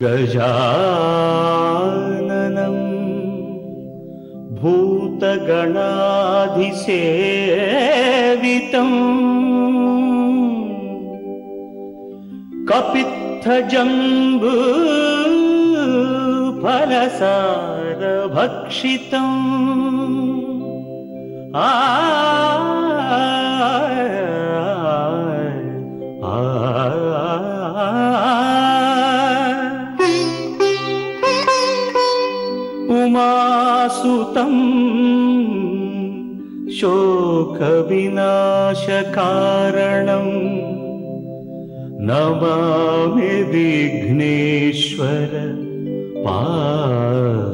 गजाननं भूतगणाधिसेवितं कपित्थजम्बूफलसारभक्षितम् उमासुतं शोकविनाशकारणं नमामि विघ्नेश्वर पादपङ्कजम्।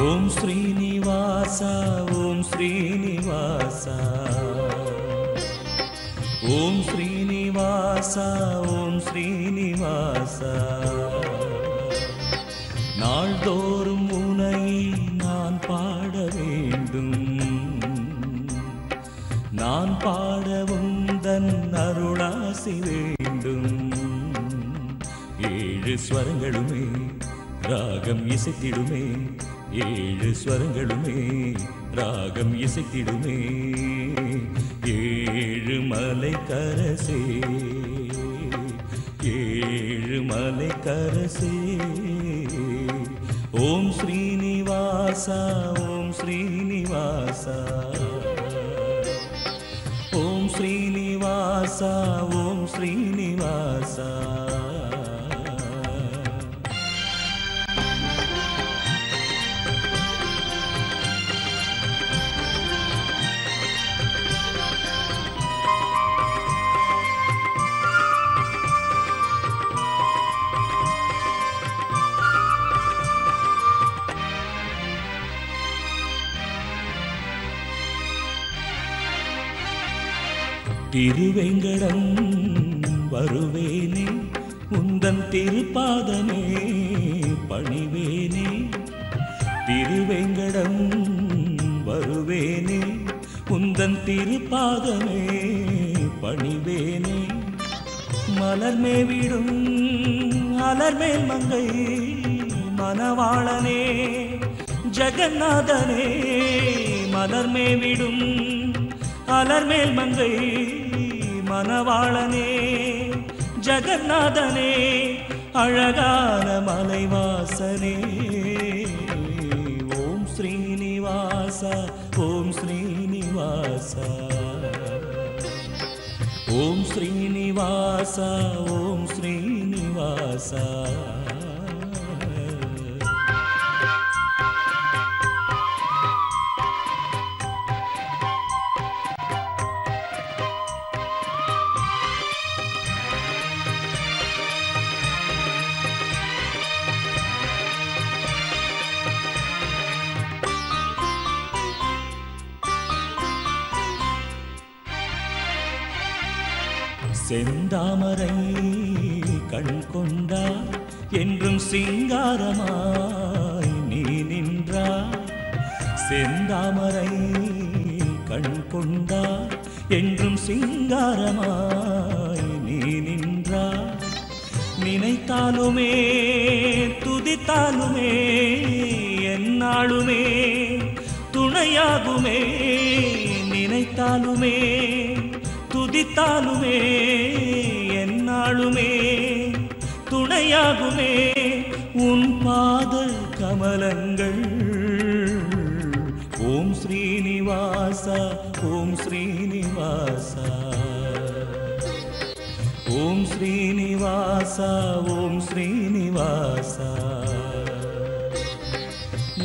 ओम श्रीनिवास ओम श्रीनिवास ओम श्रीनिवास ओम श्रीनिवास நாள்தோறும் உன்னை நான் பாட வேண்டும் நான் பாடவும் தன் அருளாசி வேண்டும் ஏழு ஸ்வரங்களுமே ராகம் இசைத்திடுமே ஏழு ஸ்வரங்களுமே ராகம் இசைத்திடுமே ஏழு மலை கரசே ஏழு மலை கரசே ஓம் ஸ்ரீனிவாசா ஓம் ஸ்ரீனிவாசா ஓம் ஸ்ரீனிவாசா ஓம் ஸ்ரீனிவாசா திருவேங்கடம் வருவேனே உந்தன் திருப்பாதமே பணிவேனே திருவேங்கடம் வருவேனே உந்தன் திருப்பாதமே பணிவேனே மலர்மே விடும் அலர்மேல் மங்கை மணவாளனே ஜெகநாதனே மலர்மே விடும் அலர்மேல் மங்கை மணவாளனே ஜெகநாதனே அழகான மலைவாசனே ஓம் ஸ்ரீனிவாசா ஓம் ஸ்ரீனிவாசா ஓம் ஸ்ரீனிவாசா ஓம் ஸ்ரீனிவாசா செந்தாமரை கண் கொண்டாய் என்றும் சிங்காரமாய் நீ நின்றாய் செந்தாமரை கண் கொண்டாய் என்றும் சிங்காரமாய் நீ நின்றாய் நினைத்தாலுமே துதித்தாலுமே எந்நாளுமே துணையாகுமே நினைத்தாலுமே துதித்தாலுமே எந்நாளுமே துணையாகுமே உன் பாத கமலங்கள் ஓம் ஸ்ரீனிவாசா ஓம் ஸ்ரீனிவாசா ஓம் ஸ்ரீனிவாசா ஓம் ஸ்ரீனிவாசா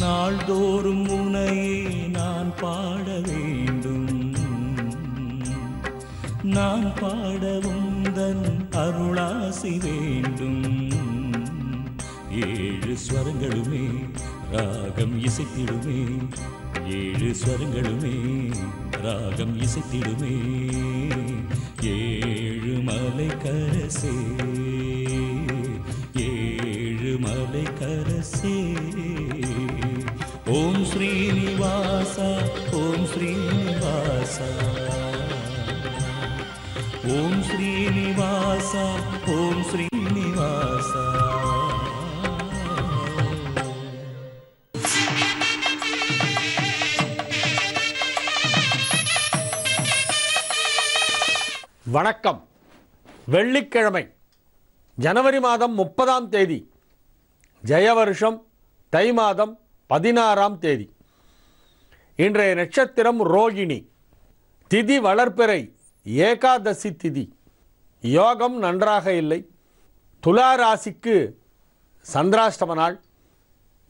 நாள்தோறும் உன்னையே நான் பாட வேண்டும் நான் பாடவும் தன் அருளாசி வேண்டும் ஏழு ஸ்வரங்களுமே ராகம் இசைத்திடுமே ஏழு ஸ்வரங்களுமே ராகம் இசைத்திடுமே ஏழு மலை கரசே ஏழு மலை கரசே ஓம் ஸ்ரீனிவாசா ஓம் ஸ்ரீனிவாசா ஓம் ஸ்ரீனிவாசா ஓம் ஸ்ரீனிவாசா. வணக்கம். வெள்ளிக்கிழமை ஜனவரி மாதம் 30ஆம் தேதி, ஜெயவருஷம் தை மாதம் 16ஆம் தேதி. இன்றைய நட்சத்திரம் ரோகிணி. திதி வளர்பிறை, ஏகாதசி திதி. யோகம் நன்றாக இல்லை. துலா ராசிக்கு சந்திராஷ்டம நாள்.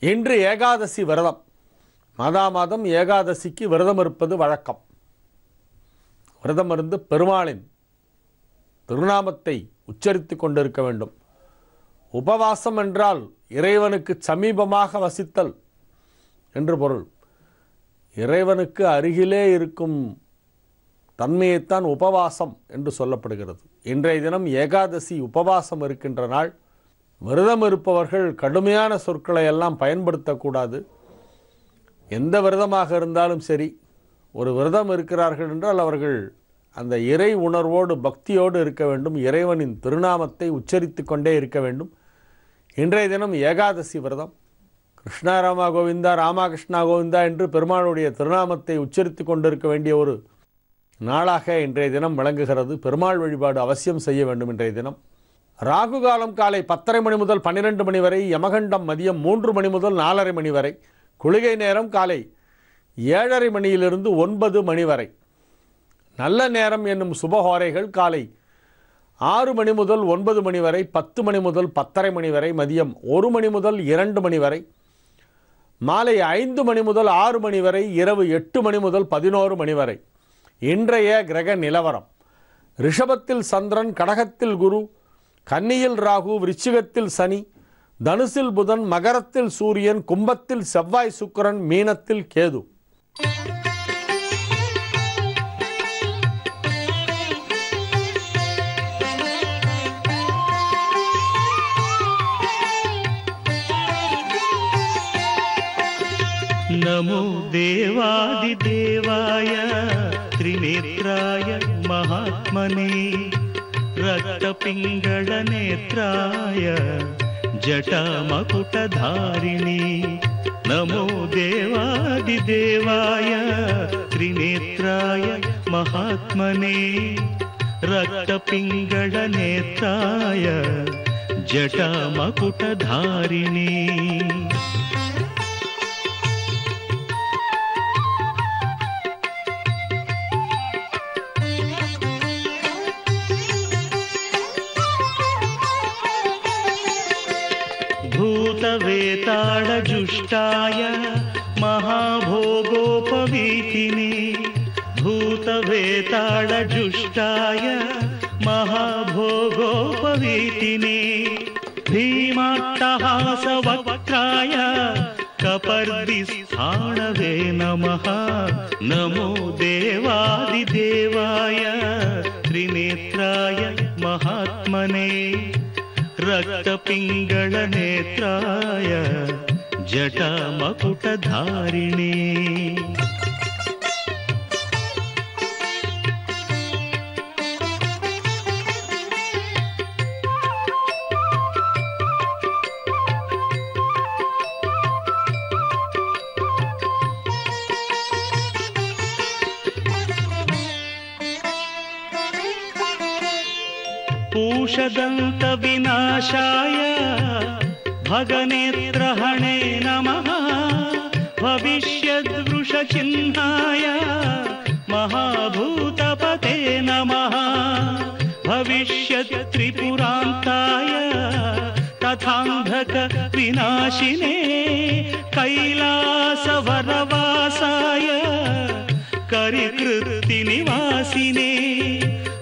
இன்று ஏகாதசி விரதம். மாதம் ஏகாதசிக்கு விரதம் இருப்பது வழக்கம். விரதம் இருந்து பெருமாளின் திருநாமத்தை உச்சரித்து கொண்டிருக்க வேண்டும். உபவாசம் என்றால் இறைவனுக்கு சமீபமாக வசித்தல் என்று பொருள். இறைவனுக்கு அருகிலே இருக்கும் தன்மையைத்தான் உபவாசம் என்று சொல்லப்படுகிறது. இன்றைய தினம் ஏகாதசி உபவாசம் இருக்கின்ற நாள். விரதம் இருப்பவர்கள் கடுமையான சொற்களை எல்லாம் பயன்படுத்தக்கூடாது. எந்த விரதமாக இருந்தாலும் சரி, ஒரு விரதம் இருக்கிறார்கள் என்றால் அவர்கள் அந்த இறை உணர்வோடு பக்தியோடு இருக்க வேண்டும். இறைவனின் திருநாமத்தை உச்சரித்து கொண்டே இருக்க வேண்டும். இன்றைய தினம் ஏகாதசி விரதம். கிருஷ்ணா ராமா கோவிந்தா, ராமா கிருஷ்ணா கோவிந்தா என்று பெருமாளுடைய திருநாமத்தை உச்சரித்து கொண்டிருக்க வேண்டிய ஒரு நாளாக இன்றைய தினம் விளங்குகிறது. பெருமாள் வழிபாடு அவசியம் செய்ய வேண்டும். இன்றைய தினம் ராகு காலம் காலை 10:30 மணி முதல் 12 மணி வரை, யமகண்டம் மதியம் 3 மணி முதல் 4:30 மணி வரை, குளிகை நேரம் காலை 7:30 மணியிலிருந்து 9 மணி வரை. நல்ல நேரம் என்னும் சுபஹோரைகள் காலை 6 மணி முதல் 9 மணி வரை, 10 மணி முதல் 10:30 மணி வரை, மதியம் 1 மணி முதல் 2 மணி வரை, மாலை 5 மணி முதல் 6 மணி வரை, இரவு 8 மணி முதல் 11 மணி வரை. இன்றைய கிரக நிலவரம்: ரிஷபத்தில் சந்திரன், கடகத்தில் குரு, கன்னியில் ராகு, விருச்சிகத்தில் சனி, தனுசில் புதன், மகரத்தில் சூரியன், கும்பத்தில் செவ்வாய் சுக்கிரன், மீனத்தில் கேது. नमो देवादिदेवाय त्रिनेत्राय महात्मने रक्तपिङ्गळनेत्राय जटामकुटधारिणे. नमो देवादिदेवाय त्रिनेत्राय महात्मने रक्तपिङ्गळनेत्राय जटामकुटधारिणे. भूतवेताळजुष्टाय महाभोगोपवीतिने. भूतवेताळजुष्टाय महाभोगोपवीतिने. भीमाट्टहासवक्त्राय कपर्दिस्थाणवे नमः. नमो देवादिदेवाय त्रिनेत्राय महात्मने रक्तपिङ्गळनेत्राय जटामकुटधारिणे. पूषदन्तविनाशाय भगनेत्रहणे नमः. भविष्यद्वृषचिह्नाय महाभूतपते नमः. भविष्यत्त्रिपुरान्ताय तथान्धकविनाशिने कैलासवरवासाय करिकृत्तिनिवासिने.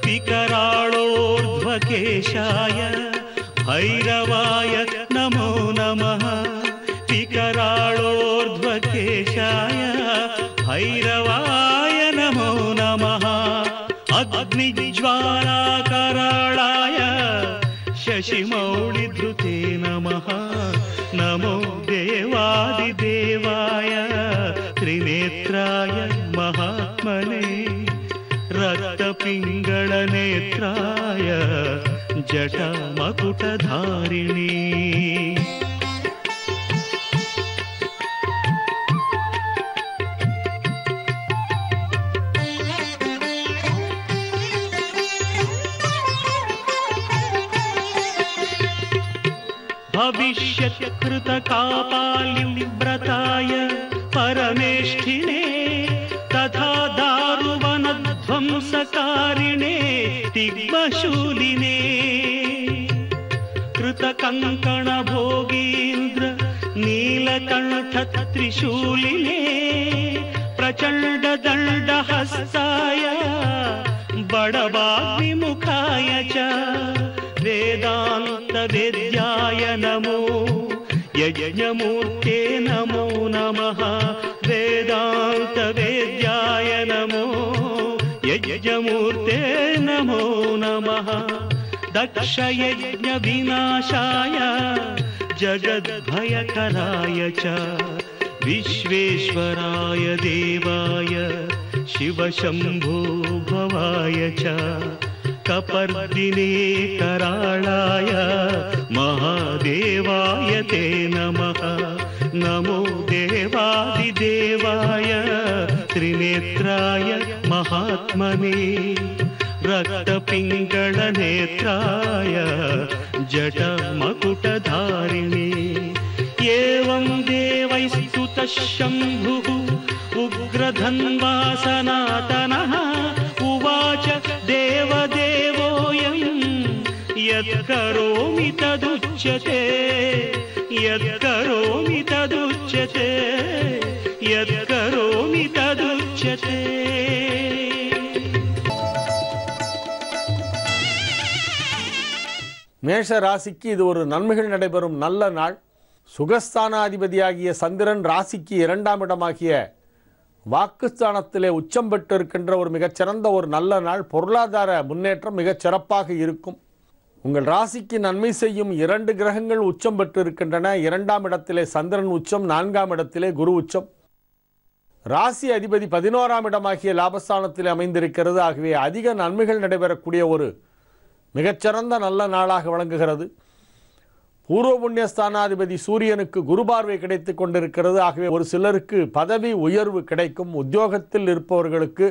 विकराळोर्ध्वकेशाय भैरवाय नमो नमः. विकराळोर्ध्वकेशाय भैरवाय नमो नमः. अग्निज्वालाकराळाय शशिमौळिधृते नमः. नमो देवादिदेवाय त्रिनेत्राय महात्मने रक्तपिङ्गळनेत्राय जटामकुटधारिणी भविष्यत्कृतकापालिव्रताय परमेष्ठिने तथा दारुवनध्वंसकारिणे तिग्मशूलिने कृतकङ्कणभोगीन्द्र नीलकण्ठत्रिशूलिने प्रचण्डदण्डहस्ताय बडवाग्निमुखाय च वेदान्तवेद्याय नमो यज्ञमूर्ते नमो नमः वेदान्तवेद्याय नमो यज्ञमूर्ते नमो नमः दक्षयज्ञविनाशाय जगद्भयकराय च विश्वेश्वराय देवाय शिवशम्भो भवाय च कपर्दिने कराळाय महादेवाय ते नमः नमो देवादिदेवाय त्रिनेत्राय महात्मने रक्तपिङ्गळनेत्राय जटामकुटधारिणे एवं देवैस्तुतः शम्भुः उग्रधन्वा सनातनः उवाच देवदेवोऽयं यत्करोमि तदुच्यते यत्करोमि तदुच्यते यत्करोमि तदुच्यते மேஷ ராசிக்கு இது ஒரு நன்மைகள் நடைபெறும் நல்ல நாள். சுகஸ்தானாதிபதியாகிய சந்திரன் ராசிக்கு 2ஆம் இடமாகிய வாக்குஸ்தானத்திலே உச்சம் பெற்று இருக்கின்ற ஒரு மிகச்சிறந்த ஒரு நல்ல நாள். பொருளாதார முன்னேற்றம் மிகச் சிறப்பாக இருக்கும். உங்கள் ராசிக்கு நன்மை செய்யும் 2 கிரகங்கள் உச்சம் பெற்று இருக்கின்றன. 2ஆம் இடத்திலே சந்திரன் உச்சம், 4ஆம் இடத்திலே குரு உச்சம். ராசி அதிபதி 11ஆம் இடமாகிய லாபஸ்தானத்திலே அமைந்திருக்கிறது. ஆகவே அதிக நன்மைகள் நடைபெறக்கூடிய ஒரு மிகச்சிறந்த நல்ல நாளாக விளங்குகிறது. பூர்வ புண்ணியஸ்தானாதிபதி சூரியனுக்கு குரு பார்வை கிடைத்து கொண்டிருக்கிறது. ஆகவே ஒரு சிலருக்கு பதவி உயர்வு கிடைக்கும். உத்தியோகத்தில் இருப்பவர்களுக்கு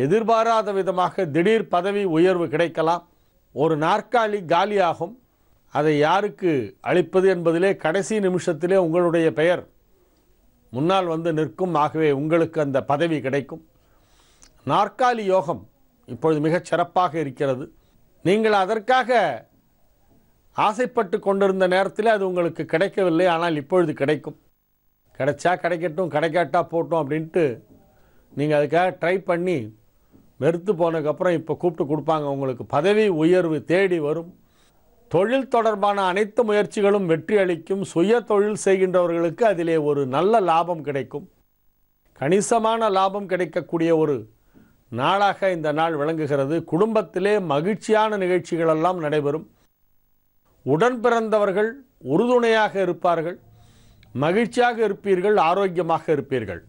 எதிர்பாராத விதமாக திடீர் பதவி உயர்வு கிடைக்கலாம். ஒரு நாற்காலி காலியாகும். அதை யாருக்கு அளிப்பது என்பதிலே கடைசி நிமிஷத்திலே உங்களுடைய பெயர் முன்னால் வந்து நிற்கும். ஆகவே உங்களுக்கு அந்த பதவி கிடைக்கும். நாற்காலி யோகம் இப்பொழுது மிகச் சிறப்பாக இருக்கிறது. நீங்கள் அதற்காக ஆசைப்பட்டு கொண்டிருந்த நேரத்தில் அது உங்களுக்கு கிடைக்கவில்லை. ஆனால் இப்பொழுது கிடைக்கும். கிடைச்சா கிடைக்கட்டும், கிடைக்காட்டா போட்டோம் அப்படின்ட்டு நீங்கள் அதுக்காக ட்ரை பண்ணி வெறுத்து போனதுக்கப்புறம் இப்போ கூப்பிட்டு கொடுப்பாங்க. உங்களுக்கு பதவி உயர்வு தேடி வரும். தொழில் தொடர்பான அனைத்து முயற்சிகளும் வெற்றி அளிக்கும். சுய தொழில் செய்கின்றவர்களுக்கு அதிலே ஒரு நல்ல லாபம் கிடைக்கும். கணிசமான லாபம் கிடைக்கக்கூடிய ஒரு நாளாக இந்த நாள் விளங்குகிறது. குடும்பத்திலே மகிழ்ச்சியான நிகழ்ச்சிகளெல்லாம் நடைபெறும். உடன் பிறந்தவர்கள் உறுதுணையாக இருப்பார்கள். மகிழ்ச்சியாக இருப்பீர்கள். ஆரோக்கியமாக இருப்பீர்கள்.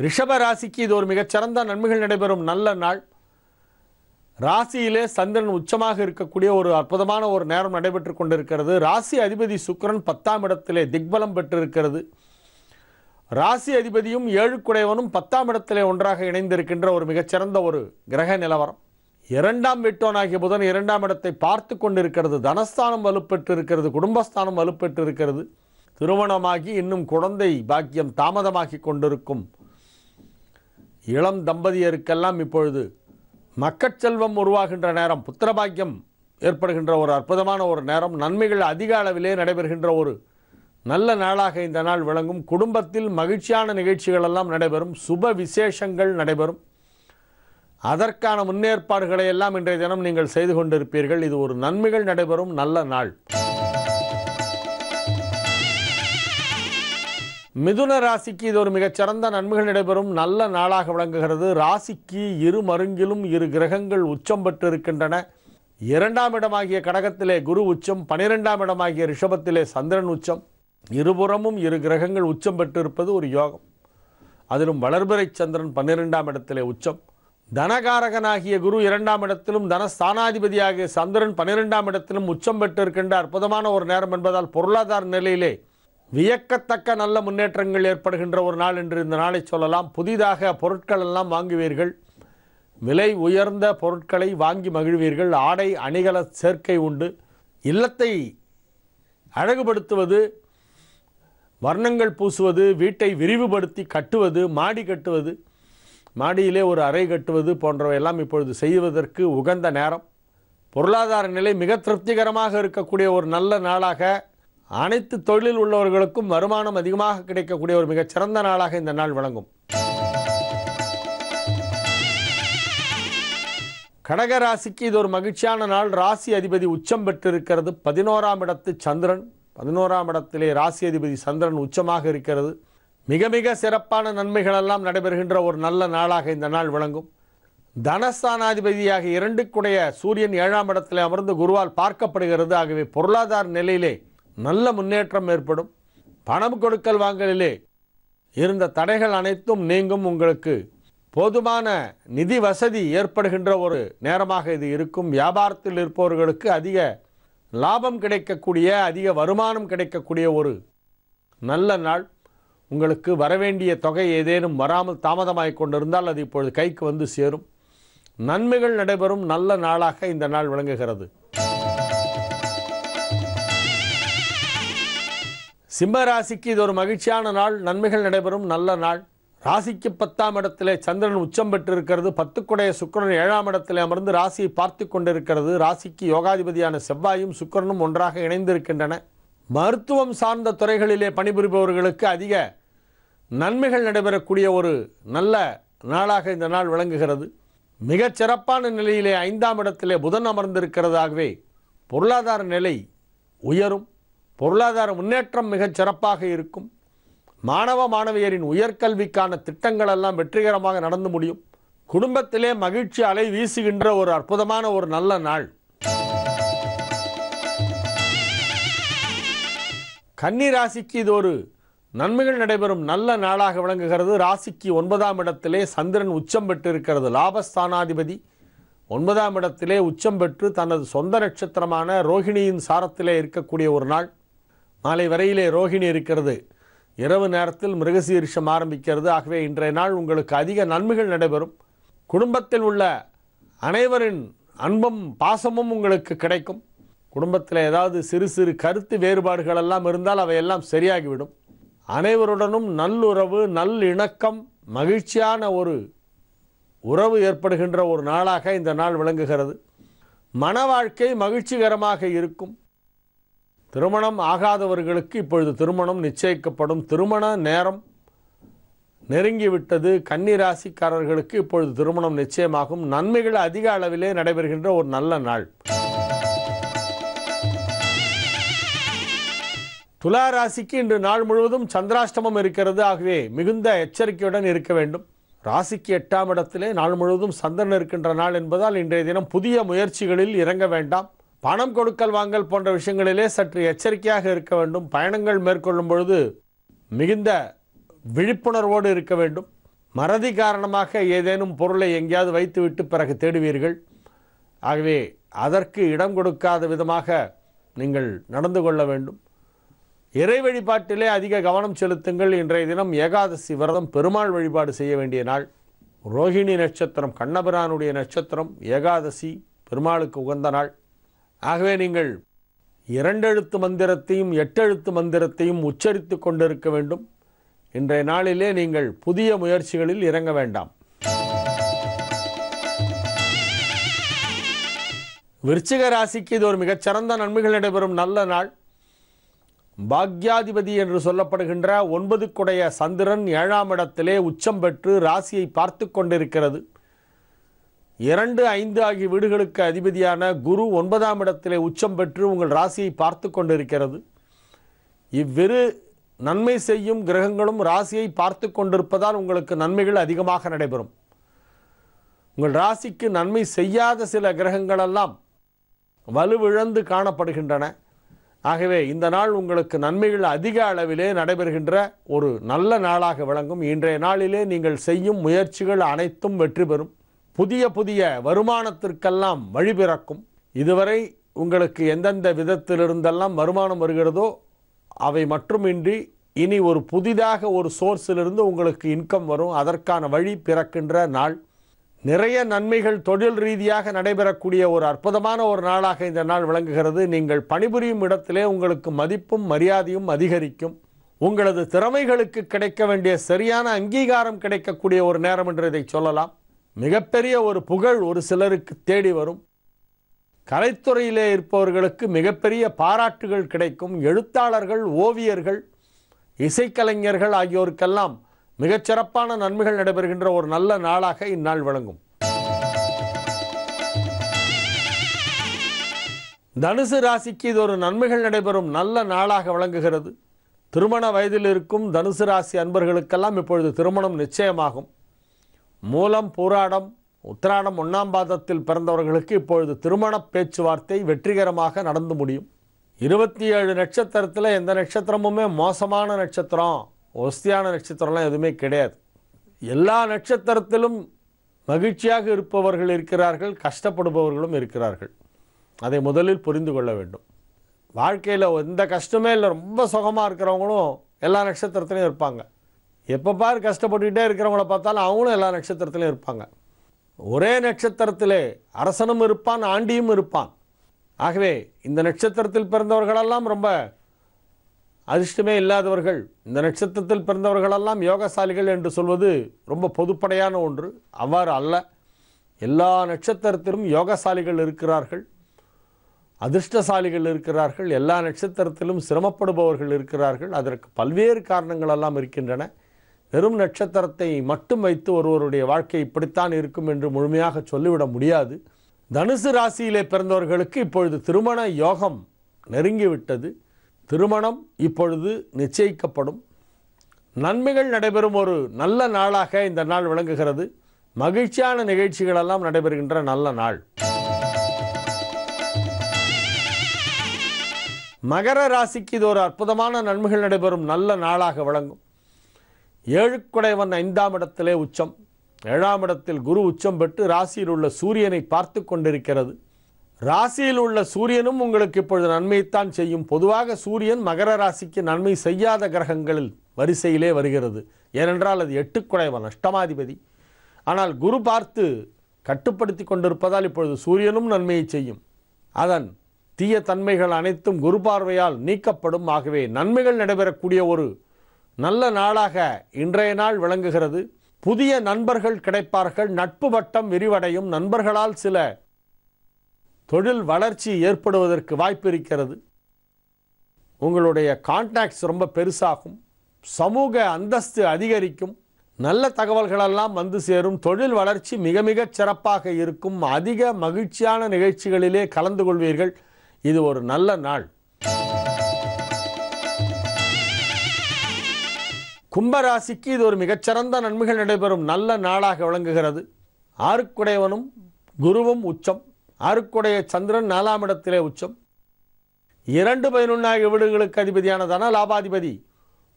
ரிஷப ராசிக்கு இது ஒரு மிகச்சிறந்த நன்மைகள் நடைபெறும் நல்ல நாள். ராசியிலே சந்திரன் உச்சமாக இருக்கக்கூடிய ஒரு அற்புதமான ஒரு நேரம் நடைபெற்று கொண்டிருக்கிறது. ராசி அதிபதி சுக்கிரன் 10ஆம் இடத்திலே திக்பலம் பெற்றிருக்கிறது. ராசி அதிபதியும் 7 குடையவனும் 10ஆம் இடத்திலே ஒன்றாக இணைந்திருக்கின்ற ஒரு மிகச்சிறந்த ஒரு கிரக நிலவரம். 2ஆம் வீட்டோனாகிய புதன் 2ஆம் இடத்தை பார்த்து கொண்டிருக்கிறது. தனஸ்தானம் வலுப்பெற்றிருக்கிறது. குடும்பஸ்தானம் வலுப்பெற்றிருக்கிறது. திருமணமாகி இன்னும் குழந்தை பாக்கியம் தாமதமாகி கொண்டிருக்கும் இளம் தம்பதியருக்கெல்லாம் இப்பொழுது மக்கட்செல்வம் உருவாகின்ற நேரம், புத்திரபாக்கியம் ஏற்படுகின்ற ஒரு அற்புதமான ஒரு நேரம், நன்மைகள் அதிக அளவிலே நடைபெறுகின்ற ஒரு நல்ல நாளாக இந்த நாள் விளங்கும். குடும்பத்தில் மகிழ்ச்சியான நிகழ்ச்சிகள் எல்லாம் நடைபெறும். சுப விசேஷங்கள் நடைபெறும். அதற்கான முன்னேற்பாடுகளை எல்லாம் இன்றைய தினம் நீங்கள் செய்து கொண்டிருப்பீர்கள். இது ஒரு நன்மைகள் நடைபெறும் நல்ல நாள். மிதுன ராசிக்கு இது ஒரு மிகச்சிறந்த நன்மைகள் நடைபெறும் நல்ல நாளாக விளங்குகிறது. ராசிக்கு இரு மருங்கிலும் 2 கிரகங்கள் உச்சம் பெற்று இருக்கின்றன. 2ஆம் இடமாகிய கடகத்திலே குரு உச்சம், 12ஆம் இடமாகிய ரிஷபத்திலே சந்திரன் உச்சம். இருபுறமும் 2 கிரகங்கள் உச்சம் பெற்றிருப்பது ஒரு யோகம். அதிலும் வளர்பிறை சந்திரன் 12ஆம் இடத்திலே உச்சம். தனகாரகனாகிய குரு 2ஆம் இடத்திலும் தனஸ்தானாதிபதியாகிய சந்திரன் 12ஆம் இடத்திலும் உச்சம் பெற்றிருக்கின்ற அற்புதமான ஒரு நேரம் என்பதால் பொருளாதார நிலையிலே வியக்கத்தக்க நல்ல முன்னேற்றங்கள் ஏற்படுகின்ற ஒரு நாள் என்று இந்த நாளை சொல்லலாம். புதிதாக பொருட்கள் எல்லாம் வாங்குவீர்கள். விலை உயர்ந்த பொருட்களை வாங்கி மகிழ்வீர்கள். ஆடை அணிகல சேர்க்கை உண்டு. இல்லத்தை அழகுபடுத்துவது, வர்ணங்கள் பூசுவது, வீட்டை விரிவுபடுத்தி கட்டுவது, மாடி கட்டுவது, மாடியிலே ஒரு அறை கட்டுவது போன்றவையெல்லாம் இப்பொழுது செய்வதற்கு உகந்த நேரம். பொருளாதார நிலை மிக திருப்திகரமாக இருக்கக்கூடிய ஒரு நல்ல நாளாக, அனைத்து தொழிலில் உள்ளவர்களுக்கும் வருமானம் அதிகமாக கிடைக்கக்கூடிய ஒரு மிகச்சிறந்த நாளாக இந்த நாள் விளங்கும். கடக ராசிக்கு இது ஒரு மகிழ்ச்சியான நாள். ராசி அதிபதி உச்சம் பெற்றிருக்கிறது. 11ஆம் இடத்து சந்திரன், 11ஆம் இடத்திலே ராசி அதிபதி சந்திரன் உச்சமாக இருக்கிறது. மிக மிக சிறப்பான நன்மைகளெல்லாம் நடைபெறுகின்ற ஒரு நல்ல நாளாக இந்த நாள் விளங்கும். தனஸ்தானாதிபதியாக 2க்குடைய சூரியன் 7ஆம் இடத்திலே அமர்ந்து குருவால் பார்க்கப்படுகிறது. ஆகவே பொருளாதார நிலையிலே நல்ல முன்னேற்றம் ஏற்படும். பணம் கொடுக்கல் வாங்கலிலே இருந்த தடைகள் அனைத்தும் நீங்கும். உங்களுக்கு போதுமான நிதி வசதி ஏற்படுகின்ற ஒரு நேரமாக இது இருக்கும். வியாபாரத்தில் இருப்பவர்களுக்கு அதிக லாபம் கிடைக்கக்கூடிய, அதிக வருமானம் கிடைக்கக்கூடிய ஒரு நல்ல நாள். உங்களுக்கு வரவேண்டிய தொகை ஏதேனும் வராமல் தாமதமாகிக் கொண்டிருந்தால் அது இப்பொழுது கைக்கு வந்து சேரும். நன்மைகள் நடைபெறும் நல்ல நாளாக இந்த நாள் விளங்குகிறது. சிம்ம ராசிக்கு இது ஒரு மகிழ்ச்சியான நாள். நன்மைகள் நடைபெறும் நல்ல நாள். ராசிக்கு 10ஆம் இடத்திலே சந்திரன் உச்சம் பெற்றிருக்கிறது. 10க்குடைய சுக்கிரன் 7ஆம் இடத்திலே அமர்ந்து ராசியை பார்த்து கொண்டிருக்கிறது. ராசிக்கு யோகாதிபதியான செவ்வாயும் சுக்கிரனும் ஒன்றாக இணைந்திருக்கின்றன. மருத்துவம் சார்ந்த துறைகளிலே பணிபுரிபவர்களுக்கு அதிக நன்மைகள் நடைபெறக்கூடிய ஒரு நல்ல நாளாக இந்த நாள் விளங்குகிறது. மிகச் சிறப்பான நிலையிலே 5ஆம் இடத்திலே புதன் அமர்ந்திருக்கிறதாகவே பொருளாதார நிலை உயரும். பொருளாதார முன்னேற்றம் மிகச் சிறப்பாக இருக்கும். மாணவ மாணவியரின் உயர்கல்விக்கான திட்டங்கள் எல்லாம் வெற்றிகரமாக நடந்து முடியும். குடும்பத்திலே மகிழ்ச்சி அலை வீசுகின்ற ஒரு அற்புதமான ஒரு நல்ல நாள். கன்னி ராசிக்கு இது ஒரு நன்மைகள் நடைபெறும் நல்ல நாளாக விளங்குகிறது. ராசிக்கு 9ஆம் இடத்திலே சந்திரன் உச்சம் பெற்றிருக்கிறது. லாபஸ்தானாதிபதி 9ஆம் இடத்திலே உச்சம் பெற்று தனது சொந்த நட்சத்திரமான ரோகிணியின் சாரத்திலே இருக்கக்கூடிய ஒரு நாள். மாலை வரையிலே ரோகிணி இருக்கிறது. இரவு நேரத்தில் மிருகசீரிஷம் ஆரம்பிக்கிறது. ஆகவே இன்றைய நாள் உங்களுக்கு அதிக நன்மைகள் நடைபெறும். குடும்பத்தில் உள்ள அனைவரின் அன்பும் பாசமும் உங்களுக்கு கிடைக்கும். குடும்பத்தில் ஏதாவது சிறு சிறு கருத்து வேறுபாடுகள் எல்லாம் இருந்தால் அவையெல்லாம் சரியாகிவிடும். அனைவருடனும் நல்லுறவு, நல்லிணக்கம், மகிழ்ச்சியான ஒரு உறவு ஏற்படுகின்ற ஒரு நாளாக இந்த நாள் விளங்குகிறது. மன வாழ்க்கை மகிழ்ச்சிகரமாக இருக்கும். திருமணம் ஆகாதவர்களுக்கு இப்பொழுது திருமணம் நிச்சயிக்கப்படும். திருமண நேரம் நெருங்கிவிட்டது. கன்னி ராசிக்காரர்களுக்கு இப்பொழுது திருமணம் நிச்சயமாகும். நன்மைகள் அதிக அளவிலே நடைபெறுகின்ற ஒரு நல்ல நாள். துலா ராசிக்கு இன்று நாள் முழுவதும் சந்திராஷ்டமம் இருக்கிறது. ஆகவே மிகுந்த எச்சரிக்கையுடன் இருக்க வேண்டும். ராசிக்கு 8ஆம் இடத்திலே நாள் முழுவதும் சந்திரன் இருக்கின்ற நாள் என்பதால் இன்றைய தினம் புதிய முயற்சிகளில் இறங்க வேண்டாம். பணம் கொடுக்கல் வாங்கல் போன்ற விஷயங்களிலே சற்று எச்சரிக்கையாக இருக்க வேண்டும். பயணங்கள் மேற்கொள்ளும் பொழுது மிகுந்த விழிப்புணர்வோடு இருக்க வேண்டும். மறதி காரணமாக ஏதேனும் பொருளை எங்கேயாவது வைத்துவிட்டு பிறகு தேடுவீர்கள். ஆகவே அதற்கு இடம் கொடுக்காத விதமாக நீங்கள் நடந்து கொள்ள வேண்டும். இறை வழிபாட்டிலே அதிக கவனம் செலுத்துங்கள். இன்றைய தினம் ஏகாதசி விரதம், பெருமாள் வழிபாடு செய்ய வேண்டிய நாள். ரோகிணி நட்சத்திரம் கண்ணபிரானுடைய நட்சத்திரம். ஏகாதசி பெருமாளுக்கு உகந்த நாள். ஆகவே நீங்கள் 2 எழுத்து மந்திரத்தையும் 8 எழுத்து மந்திரத்தையும் உச்சரித்து கொண்டிருக்க வேண்டும். இன்றைய நாளிலே நீங்கள் புதிய முயற்சிகளில் இறங்க வேண்டாம். விருச்சிக ராசிக்கு இது ஒரு மிகச்சிறந்த நன்மைகள் நடைபெறும் நல்ல நாள். பாக்யாதிபதி என்று சொல்லப்படுகின்ற 9க்குடைய சந்திரன் 7ஆம் இடத்திலே உச்சம் பெற்று ராசியை பார்த்து கொண்டிருக்கிறது. 2, 5 ஆகிய வீடுகளுக்கு அதிபதியான குரு 9ஆம் இடத்திலே உச்சம் பெற்று உங்கள் ராசியை பார்த்து கொண்டிருக்கிறது. இவ்விரு நன்மை செய்யும் கிரகங்களும் ராசியை பார்த்து கொண்டிருப்பதால் உங்களுக்கு நன்மைகள் அதிகமாக நடைபெறும். உங்கள் ராசிக்கு நன்மை செய்யாத சில கிரகங்களெல்லாம் வலுவிழந்து காணப்படுகின்றன. ஆகவே இந்த நாள் உங்களுக்கு நன்மைகள் அதிக அளவிலே நடைபெறுகின்ற ஒரு நல்ல நாளாக விளங்கும். இன்றைய நாளிலே நீங்கள் செய்யும் முயற்சிகள் அனைத்தும் வெற்றி பெறும். புதிய புதிய வருமானத்திற்கெல்லாம் வழிபிறக்கும். இதுவரை உங்களுக்கு எந்தெந்த விதத்திலிருந்தெல்லாம் வருமானம் வருகிறதோ அவை மட்டுமின்றி இனி ஒரு புதிதாக ஒரு சோர்ஸிலிருந்து உங்களுக்கு இன்கம் வரும். அதற்கான வழி பிறக்கின்ற நாள். நிறைய நன்மைகள் தொழில் ரீதியாக நடைபெறக்கூடிய ஒரு அற்புதமான ஒரு நாளாக இந்த நாள் விளங்குகிறது. நீங்கள் பணிபுரியும் இடத்திலே உங்களுக்கு மதிப்பும் மரியாதையும் அதிகரிக்கும். உங்களது திறமைகளுக்கு கிடைக்க வேண்டிய சரியான அங்கீகாரம் கிடைக்கக்கூடிய ஒரு நேரம் என்று இதை சொல்லலாம். மிகப்பெரிய ஒரு புகழ் ஒரு சிலருக்கு தேடி வரும். கலைத்துறையிலே இருப்பவர்களுக்கு மிகப்பெரிய பாராட்டுகள் கிடைக்கும். எழுத்தாளர்கள், ஓவியர்கள், இசைக்கலைஞர்கள் ஆகியோருக்கெல்லாம் மிகச்சிறப்பான நன்மைகள் நடைபெறுகின்ற ஒரு நல்ல நாளாக இந்நாள் விளங்கும். தனுசு ராசிக்கு இது ஒரு நன்மைகள் நடைபெறும் நல்ல நாளாக விளங்குகிறது. திருமண வயதில் இருக்கும் தனுசு ராசி அன்பர்களுக்கெல்லாம் இப்பொழுது திருமணம் நிச்சயமாகும். மூலம், பூராடம், உத்திராடம் 1ஆம் பாதத்தில் பிறந்தவர்களுக்கு இப்பொழுது திருமண பேச்சுவார்த்தை வெற்றிகரமாக நடந்து முடியும். 27 நட்சத்திரத்தில் எந்த நட்சத்திரமுமே மோசமான நட்சத்திரம், ஒஸ்தியான நட்சத்திரம்லாம் எதுவுமே கிடையாது. எல்லா நட்சத்திரத்திலும் மகிழ்ச்சியாக இருப்பவர்கள் இருக்கிறார்கள், கஷ்டப்படுபவர்களும் இருக்கிறார்கள். அதை முதலில் புரிந்து கொள்ள வேண்டும். வாழ்க்கையில் எந்த கஷ்டமே இல்லை, ரொம்ப சுகமாக இருக்கிறவங்களும் எல்லா நட்சத்திரத்திலையும் இருப்பாங்க. எப்போ பாரு கஷ்டப்பட்டுக்கிட்டே இருக்கிறவங்கள பார்த்தாலும் அவங்களும் எல்லா நட்சத்திரத்திலையும் இருப்பாங்க. ஒரே நட்சத்திரத்திலே அரசனும் இருப்பான், ஆண்டியும் இருப்பான். ஆகவே இந்த நட்சத்திரத்தில் பிறந்தவர்களெல்லாம் ரொம்ப அதிர்ஷ்டமே இல்லாதவர்கள். இந்த நட்சத்திரத்தில் பிறந்தவர்களெல்லாம் யோகசாலிகள் என்று சொல்வது ரொம்ப பொதுப்படையான ஒன்று. அவ்வாறு அல்ல. எல்லா நட்சத்திரத்திலும் யோகசாலிகள் இருக்கிறார்கள், அதிர்ஷ்டசாலிகள் இருக்கிறார்கள். எல்லா நட்சத்திரத்திலும் சிரமப்படுபவர்கள் இருக்கிறார்கள். அதற்கு பல்வேறு காரணங்கள் எல்லாம் இருக்கின்றன. வெறும் நட்சத்திரத்தை மட்டும் வைத்து ஒருவருடைய வாழ்க்கை இப்படித்தான் இருக்கும் என்று முழுமையாக சொல்லிவிட முடியாது. தனுசு ராசியிலே பிறந்தவர்களுக்கு இப்பொழுது திருமண யோகம் நெருங்கிவிட்டது. திருமணம் இப்பொழுது நிச்சயிக்கப்படும். நன்மைகள் நடைபெறும் ஒரு நல்ல நாளாக இந்த நாள் விளங்குகிறது. மகிழ்ச்சியான நிகழ்ச்சிகள் எல்லாம் நடைபெறுகின்ற நல்ல நாள். மகர ராசிக்கு இது ஒரு அற்புதமான நன்மைகள் நடைபெறும் நல்ல நாளாக விளங்கும். 7க்குடையவன் 5ஆம் இடத்திலே உச்சம். 7ஆம் இடத்தில் குரு உச்சம் பெற்று ராசியில் உள்ள சூரியனை பார்த்து கொண்டிருக்கிறது. ராசியில் உள்ள சூரியனும் உங்களுக்கு இப்பொழுது நன்மையைத்தான் செய்யும். பொதுவாக சூரியன் மகர ராசிக்கு நன்மை செய்யாத கிரகங்களில் வரிசையிலே வருகிறது. ஏனென்றால் அது 8க்குடையவன், அஷ்டமாதிபதி. ஆனால் குரு பார்த்து கட்டுப்படுத்தி கொண்டிருப்பதால் இப்பொழுது சூரியனும் நன்மையை செய்யும். அதன் தீய தன்மைகள் அனைத்தும் குரு பார்வையால் நீக்கப்படும். ஆகவே நன்மைகள் நடைபெறக்கூடிய ஒரு நல்ல நாளாக இன்றைய நாள் விளங்குகிறது. புதிய நண்பர்கள் கிடைப்பார்கள். நட்பு வட்டம் விரிவடையும். நண்பர்களால் சில தொழில் வளர்ச்சி ஏற்படுவதற்கு வாய்ப்பு இருக்கிறது. உங்களுடைய கான்டாக்ட்ஸ் ரொம்ப பெருசாகும். சமூக அந்தஸ்து அதிகரிக்கும். நல்ல தகவல்களெல்லாம் வந்து சேரும். தொழில் வளர்ச்சி மிக மிகச் சிறப்பாக இருக்கும். அதிக மகிழ்ச்சியான நிகழ்ச்சிகளிலே கலந்து கொள்வீர்கள். இது ஒரு நல்ல நாள். கும்பராசிக்கு இது ஒரு மிகச்சிறந்த நன்மைகள் நடைபெறும் நல்ல நாளாக விளங்குகிறது. 6க்குடையவனும் குருவும் உச்சம். 6க்குடைய சந்திரன் 4ஆம் இடத்திலே உச்சம். 2 11 வீடுகளுக்கு அதிபதியான தன லாபாதிபதி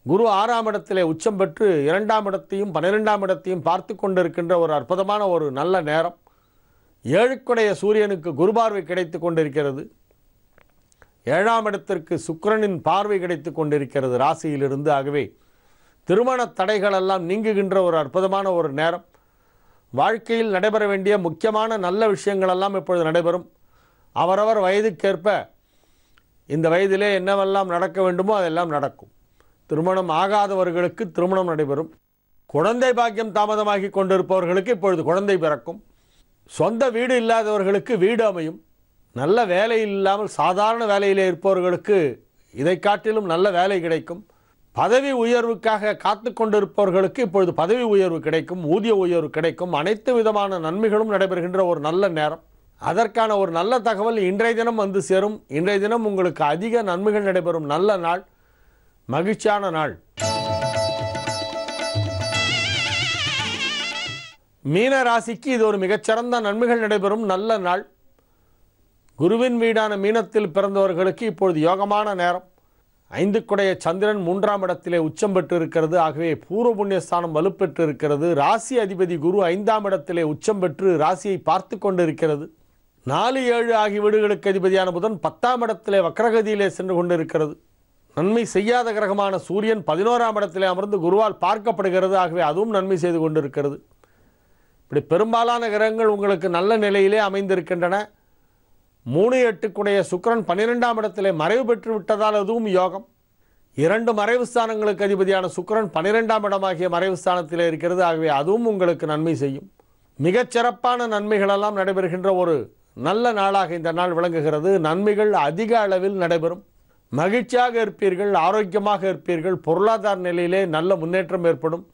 குரு 6ஆம் இடத்திலே உச்சம் பெற்று 2ஆம் இடத்தையும் 12ஆம் இடத்தையும் பார்த்து கொண்டிருக்கின்ற ஒரு அற்புதமான ஒரு நல்ல நேரம். 7க்குடைய சூரியனுக்கு குரு பார்வை கிடைத்து கொண்டிருக்கிறது. 7ஆம் இடத்திற்கு சுக்கிரனின் பார்வை கிடைத்து கொண்டிருக்கிறது ராசியிலிருந்து. ஆகவே திருமண தடைகள் எல்லாம் நீங்குகின்ற ஒரு அற்புதமான ஒரு நேரம். வாழ்க்கையில் நடைபெற வேண்டிய முக்கியமான நல்ல விஷயங்கள் எல்லாம் இப்பொழுது நடைபெறும். அவரவர் வயதுக்கேற்ப இந்த வயதிலே என்னவெல்லாம் நடக்க வேண்டுமோ அதெல்லாம் நடக்கும். திருமணம் ஆகாதவர்களுக்கு திருமணம் நடைபெறும். குழந்தை பாக்கியம் தாமதமாகி கொண்டிருப்பவர்களுக்கு இப்பொழுது குழந்தை பிறக்கும். சொந்த வீடு இல்லாதவர்களுக்கு வீடு அமையும். நல்ல வேலை இல்லாமல் சாதாரண வேலையிலே இருப்பவர்களுக்கு இதை காட்டிலும் நல்ல வேலை கிடைக்கும். பதவி உயர்வுக்காக காத்து கொண்டிருப்பவர்களுக்கு இப்பொழுது பதவி உயர்வு கிடைக்கும், ஊதிய உயர்வு கிடைக்கும். அனைத்து விதமான நன்மைகளும் நடைபெறுகின்ற ஒரு நல்ல நேரம். அதற்கான ஒரு நல்ல தகவல் இன்றைய தினம் வந்து சேரும். இன்றைய தினம் உங்களுக்கு அதிக நன்மைகள் நடைபெறும் நல்ல நாள், மகிழ்ச்சியான நாள். மீன ராசிக்கு இது ஒரு மிகச்சிறந்த நன்மைகள் நடைபெறும் நல்ல நாள். குருவின் வீடான மீனத்தில் பிறந்தவர்களுக்கு இப்பொழுது யோகமான நேரம். 5 சந்திரன் 3ஆம் இடத்திலே உச்சம் பெற்று இருக்கிறது. ஆகவே பூர்வ புண்ணியஸ்தானம் வலுப்பெற்று இருக்கிறது. ராசி அதிபதி குரு 5ஆம் இடத்திலே உச்சம் பெற்று ராசியை பார்த்து கொண்டு இருக்கிறது. 4, 7 ஆகிய வீடுகளுக்கு அதிபதியான புதன் 10ஆம் இடத்திலே வக்ரகதியிலே சென்று கொண்டிருக்கிறது. நன்மை செய்யாத கிரகமான சூரியன் 11ஆம் இடத்திலே அமர்ந்து குருவால் பார்க்கப்படுகிறது. ஆகவே அதுவும் நன்மை செய்து கொண்டிருக்கிறது. இப்படி பெரும்பாலான கிரகங்கள் உங்களுக்கு நல்ல நிலையிலே அமைந்திருக்கின்றன. 3, 8 சுக்கிரன் 12ஆம் இடத்திலே மறைவு பெற்று விட்டதால் அதுவும் யோகம். 2 மறைவு ஸ்தானங்களுக்கு அதிபதியான சுக்கிரன் 12ஆம் இடமாகிய மறைவு ஸ்தானத்திலே இருக்கிறது. ஆகவே அதுவும் உங்களுக்கு நன்மை செய்யும். மிகச்சிறப்பான நன்மைகளெல்லாம் நடைபெறுகின்ற ஒரு நல்ல நாளாக இந்த நாள் விளங்குகிறது. நன்மைகள் அதிக அளவில் நடைபெறும். மகிழ்ச்சியாக இருப்பீர்கள், ஆரோக்கியமாக இருப்பீர்கள். பொருளாதார நிலையிலே நல்ல முன்னேற்றம் ஏற்படும்.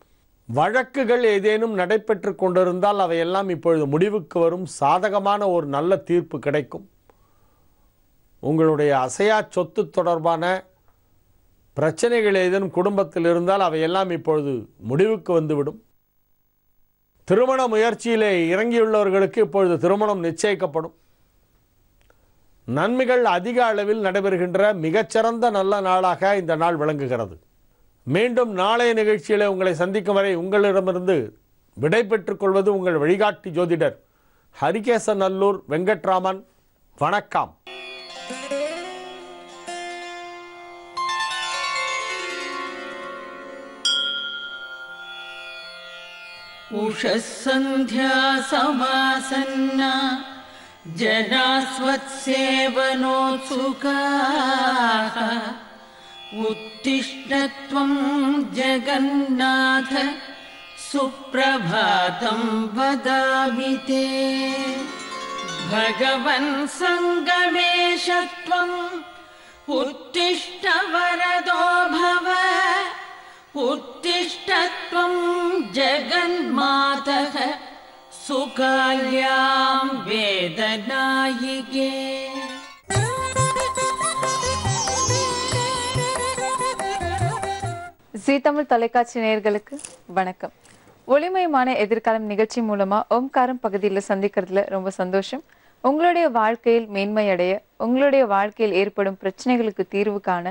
வழக்குகள் ஏதேனும் நடைபெற்று கொண்டிருந்தால் அவையெல்லாம் இப்பொழுது முடிவுக்கு வரும். சாதகமான ஒரு நல்ல தீர்ப்பு கிடைக்கும். உங்களுடைய அசையா சொத்து தொடர்பான பிரச்சனைகள் ஏதேனும் குடும்பத்தில் இருந்தால் அவையெல்லாம் இப்பொழுது முடிவுக்கு வந்துவிடும். திருமண முயற்சியிலே இறங்கியுள்ளவர்களுக்கு இப்பொழுது திருமணம் நிச்சயிக்கப்படும். நன்மைகள் அதிக அளவில் நடைபெறுகின்ற மிகச்சிறந்த நல்ல நாளாக இந்த நாள் விளங்குகிறது. மீண்டும் நாளைய நிகழ்ச்சியில் உங்களை சந்திக்கும் வரை உங்களிடமிருந்து விடை பெற்றுக் கொள்வது உங்கள் வழிகாட்டி ஜோதிடர் ஹரிகேசநல்லூர் வெங்கட்ராமன். வணக்கம். उषःसन्ध्या समासन्ना जना स्वत्सेवनोत्सुकाः उत्तिष्ठ त्वं जगन्नाथ सुप्रभातं वदामि ते भगवन् सङ्गमेश त्वम् उत्तिष्ठ वरदो भव उत्तिष्ठ त्वं जगन्मातः सुकाल्यां वेदनायिके. ஜீ தமிழ் தொலைக்காட்சி நேயர்களுக்கு வணக்கம். ஒளிமயமான எதிர்காலம் நிகழ்ச்சி மூலமா ஓம்காரம் பகுதியில் சந்திக்கிறதுல ரொம்ப சந்தோஷம். உங்களுடைய வாழ்க்கையில் மேன்மை அடைய, உங்களுடைய வாழ்க்கையில் ஏற்படும் பிரச்சனைகளுக்கு தீர்வு காண,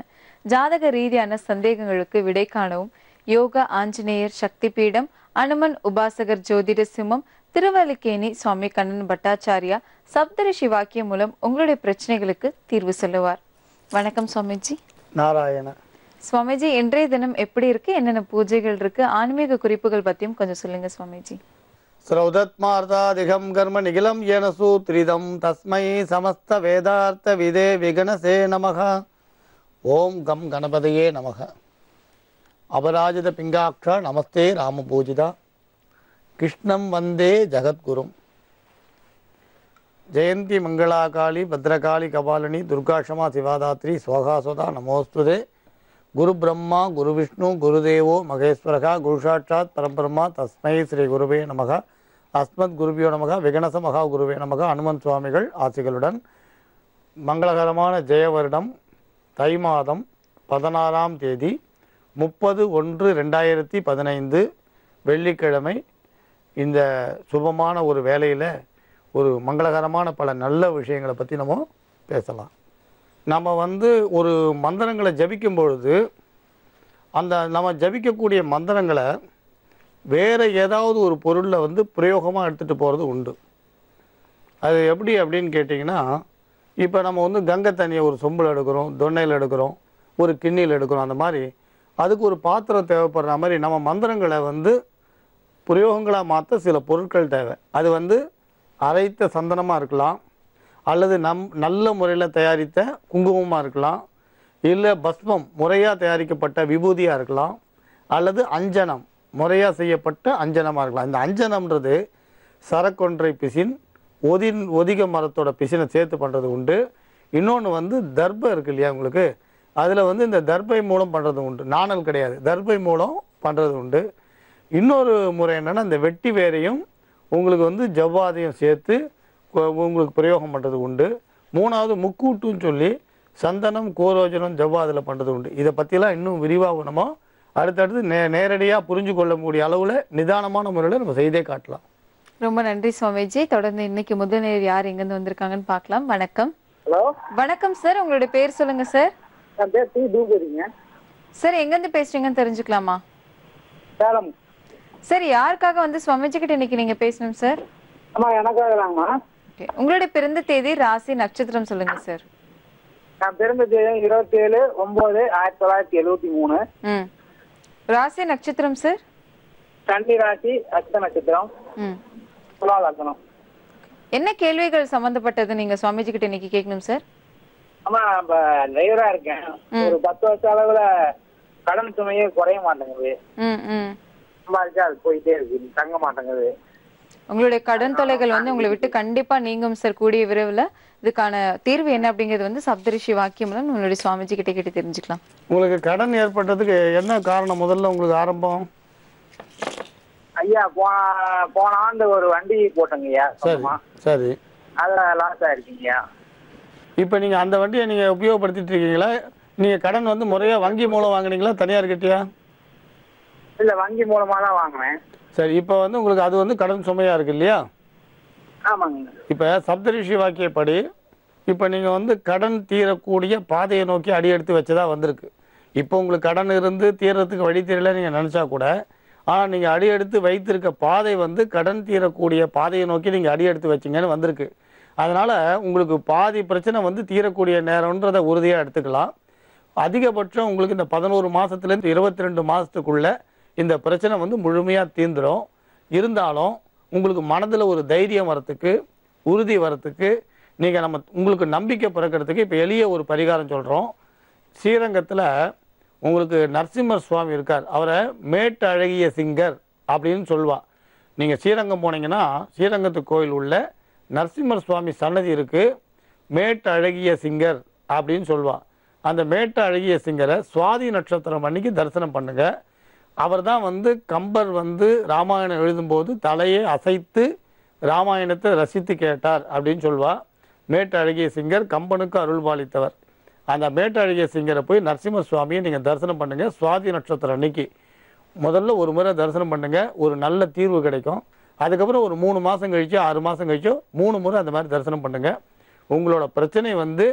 ஜாதக ரீதியான சந்தேகங்களுக்கு விடை காணவும் யோகா ஆஞ்சநேயர் சக்தி பீடம், அனுமன் உபாசகர் ஜோதிட சிம்மம், திருவல்லிக்கேணி சுவாமி கண்ணன் பட்டாச்சாரியா சப்தரிஷி வாக்கியம் மூலம் உங்களுடைய பிரச்சனைகளுக்கு தீர்வு சொல்லுவார். வணக்கம் சுவாமிஜி. நாராயண. சுவாமிஜி, இன்றைய தினம் எப்படி இருக்கு, என்னென்ன பூஜைகள் இருக்கு, ஆன்மீக குறிப்புகள் பத்தியும் கொஞ்சம் சொல்லுங்க சுவாமிஜி. ஸ்ரௌதத்மார்த்தாதிகம் கர்ம நிகிலம் ஏன சூத்ரிதம் தஸ்மை சமஸ்த வேதார்த்த விதே விகனசே நமக. ஓம் கம் கணபதையே நமக. அபராஜித பிங்காட்ச நமஸ்தே ராம பூஜிதா கிருஷ்ணம் வந்தே ஜகத்குரும். ஜெயந்தி மங்களாகாளி பத்ரகாளி கபாலினி துர்காஷமா சிவாதாத்ரி ஸ்வகாசுதா நமோஸ்துதே. குரு பிரம்மா குரு விஷ்ணு குருதேவோ மகேஸ்வரகா குரு சாட்சாத் பரபிரம்மா தஸ்மை ஸ்ரீ குருவே நமக. அஸ்மத் குருபியோ நமக. விகனச மகா குருவே நமக. அனுமன் சுவாமிகள் ஆசிகளுடன் மங்களகரமான ஜெய வருடம் தை மாதம் 16ஆம் தேதி 30/1/2015 வெள்ளிக்கிழமை இந்த சுபமான ஒரு வேலையில் ஒரு மங்களகரமான பல நல்ல விஷயங்களை பற்றி நம்ம பேசலாம். நம்ம ஒரு மந்திரங்களை ஜபிக்கும் பொழுது அந்த நம்ம ஜபிக்கக்கூடிய மந்திரங்களை வேறு ஏதாவது ஒரு பொருளில் பிரயோகமாக எடுத்துகிட்டு போகிறது உண்டு. அது எப்படி அப்படின்னு கேட்டிங்கன்னா, இப்போ நம்ம கங்கை தண்ணியை ஒரு சொம்பில் எடுக்கிறோம், தொன்னையில் எடுக்கிறோம், ஒரு கிண்ணியில் எடுக்கிறோம். அந்த மாதிரி அதுக்கு ஒரு பாத்திரம் தேவைப்படுற மாதிரி நம்ம மந்திரங்களை பிரயோகங்களாக மாற்ற சில பொருட்கள் தேவை. அது அரைத்த சந்தனமாக இருக்கலாம், அல்லது நல்ல முறையில் தயாரித்த குங்குமமாக இருக்கலாம், இல்லை பஸ்மம் முறையாக தயாரிக்கப்பட்ட விபூதியாக இருக்கலாம், அல்லது அஞ்சனம் முறையாக செய்யப்பட்ட அஞ்சனமாக இருக்கலாம். இந்த அஞ்சனம்ன்றது சரக்கொன்றை பிசின், ஒதிக மரத்தோட பிசினை சேர்த்து பண்ணுறது உண்டு. இன்னொன்று தர்பை இருக்குது இல்லையா உங்களுக்கு, அதில் இந்த தர்பை மூலம் பண்ணுறது உண்டு. நாணல் கிடையாது, தர்பை மூலம் பண்ணுறது உண்டு. இன்னொரு முறை என்னென்னா, இந்த வெட்டி வேரையும் உங்களுக்கு ஜவ்வாதையும் சேர்த்து உங்களுக்கு பிரயோகம் பண்ணுறது உண்டு. மூணாவது முக்கூட்டுன்னு சொல்லி சந்தனம் கோரோஜனம் ஜவ்வாதில் பண்ணுறது உண்டு. இதை பற்றிலாம் இன்னும் விரிவாக நம்ம அடுத்தடுத்து நேரடியாக புரிஞ்சு கொள்ளக்கூடிய அளவில் நிதானமான முறையில் நம்ம செய்தே காட்டலாம். ரொம்ப நன்றி சுவாமிஜி. தொடர்ந்து இன்னைக்கு முதல் நேர் யார் எங்கேருந்து வந்திருக்காங்கன்னு பார்க்கலாம். வணக்கம். ஹலோ, வணக்கம் சார், உங்களுடைய பேர் சொல்லுங்க சார். என் பேர் டி தூபதிங்க, சார் எங்கேருந்து பேசுறீங்கன்னு தெரிஞ்சுக்கலாமா? சேலம். சார் யாருக்காக வந்து சுவாமிஜி கிட்ட இன்னைக்கு நீங்க பேசணும் சார்? அம்மா எனக்காக தாங்கம்மா. ஓகே, உங்களுடைய பிறந்த தேதி, ராசி, நட்சத்திரம் சொல்லுங்க சார். நான் பிறந்த தேதி 27/9/1973. ம். ராசி நட்சத்திரம் சார்? கன்னி ராசி, அஸ்த நட்சத்திரம், ம். துலா லக்னம். என்ன கேள்விகள் சம்பந்தப்பட்டது நீங்க சுவாமிஜி கிட்ட இன்னைக்கு கேட்கணும் சார்? அம்மா இப்ப டிரைவரா இருக்கேன். ஒரு 10 வருஷ அளவுல கடன் சுமையே குறைய மாட்டேங்குது. ம் ம். சம்பாதிச்சா அது போயிட்டே இருக்கு, தங்க மாட்டேங்குது. உங்களுடைய கடன் தொல்லைகள் வந்து உங்களை விட்டு கண்டிப்பா நீங்கும் சார் கூடிய விரைவில். இதுக்கான தீர்வு என்ன அப்படிங்கிறது வந்து சப்தரிஷி வாக்கியம் மூலம் உங்களுடைய சுவாமிஜி கிட்ட கேட்டு தெரிஞ்சுக்கலாம். உங்களுக்கு கடன் ஏற்பட்டதுக்கு என்ன காரணம்? முதல்ல உங்களுக்கு ஆரம்பம்? ஐயா போன ஆண்டு ஒரு வண்டி போட்டேங்கய்யா. சரி சரி. அதுல லாஸ் ஆயிருக்கீங்கய்யா. இப்போ நீங்கள் அந்த வண்டியை நீங்கள் உபயோகப்படுத்திட்டு இருக்கீங்களா? நீங்கள் கடன் வந்து முறையாக வங்கி மூலம் வாங்குனீங்களா, தனியார் கிட்டயா? இல்ல, வங்கி மூலமா தான் வாங்கினேன். சரி, இப்போ வந்து உங்களுக்கு அது வந்து கடன் சுமையாக இருக்கு இல்லையா? ஆமாங்க. இப்போ சப்தரிஷி வாக்கியப்படி இப்போ நீங்கள் வந்து கடன் தீரக்கூடிய பாதையை நோக்கி அடி எடுத்து வச்சதா வந்திருக்கு. இப்போ உங்களுக்கு கடன் இருந்து தீர்றதுக்கு வழி தெரியல நீங்கள் நினச்சா கூட, ஆனால் நீங்கள் அடி எடுத்து வைத்திருக்க பாதை வந்து கடன் தீரக்கூடிய பாதையை நோக்கி நீங்கள் அடி எடுத்து வச்சிங்கன்னு வந்திருக்கு. அதனால் உங்களுக்கு பாதி பிரச்சனை வந்து தீரக்கூடிய நேரம்ன்றதை உறுதியாக எடுத்துக்கலாம். அதிகபட்சம் உங்களுக்கு இந்த 11 மாதத்துலேருந்து 22 மாதத்துக்குள்ளே இந்த பிரச்சனை வந்து முழுமையாக தீர்ந்துடும். இருந்தாலும் உங்களுக்கு மனதில் ஒரு தைரியம் வரத்துக்கு, உறுதி வரத்துக்கு, நீங்கள் உங்களுக்கு நம்பிக்கை பிறக்கிறதுக்கு இப்போ எளிய ஒரு பரிகாரம் சொல்கிறோம். ஸ்ரீரங்கத்தில் உங்களுக்கு நரசிம்மர் சுவாமி இருக்கார். அவரை மேட்டு அழகிய சிங்கர் அப்படின்னு சொல்லுவாள். நீங்கள் ஸ்ரீரங்கம் போனீங்கன்னா ஸ்ரீரங்கத்து கோயில் உள்ள நரசிம்மர் சுவாமி சன்னதி இருக்குது. மேட்டு அழகிய சிங்கர் அப்படின்னு சொல்லுவாள். அந்த மேட்டு அழகிய சிங்கரை சுவாதி நட்சத்திரம் அன்னைக்கு தரிசனம் பண்ணுங்கள். அவர் தான் வந்து கம்பர் வந்து ராமாயணம் எழுதும்போது தலையை அசைத்து ராமாயணத்தை ரசித்து கேட்டார் அப்படின்னு சொல்லுவாள். மேட்டு அழகிய சிங்கர் கம்பனுக்கு அருள் பாலித்தவர். அந்த மேட்டு அழகிய சிங்கரை போய் நரசிம்ம சுவாமியை நீங்கள் தரிசனம் பண்ணுங்கள். சுவாதி நட்சத்திரம் அன்னைக்கு முதல்ல ஒரு முறை தரிசனம் பண்ணுங்கள், ஒரு நல்ல தீர்வு கிடைக்கும். அதுக்கப்புறம் ஒரு 3 மாதம் கழிச்சோ 6 மாதம் கழிச்சோ 3 முறை அந்த மாதிரி தரிசனம் பண்ணுங்கள். உங்களோட பிரச்சனை வந்து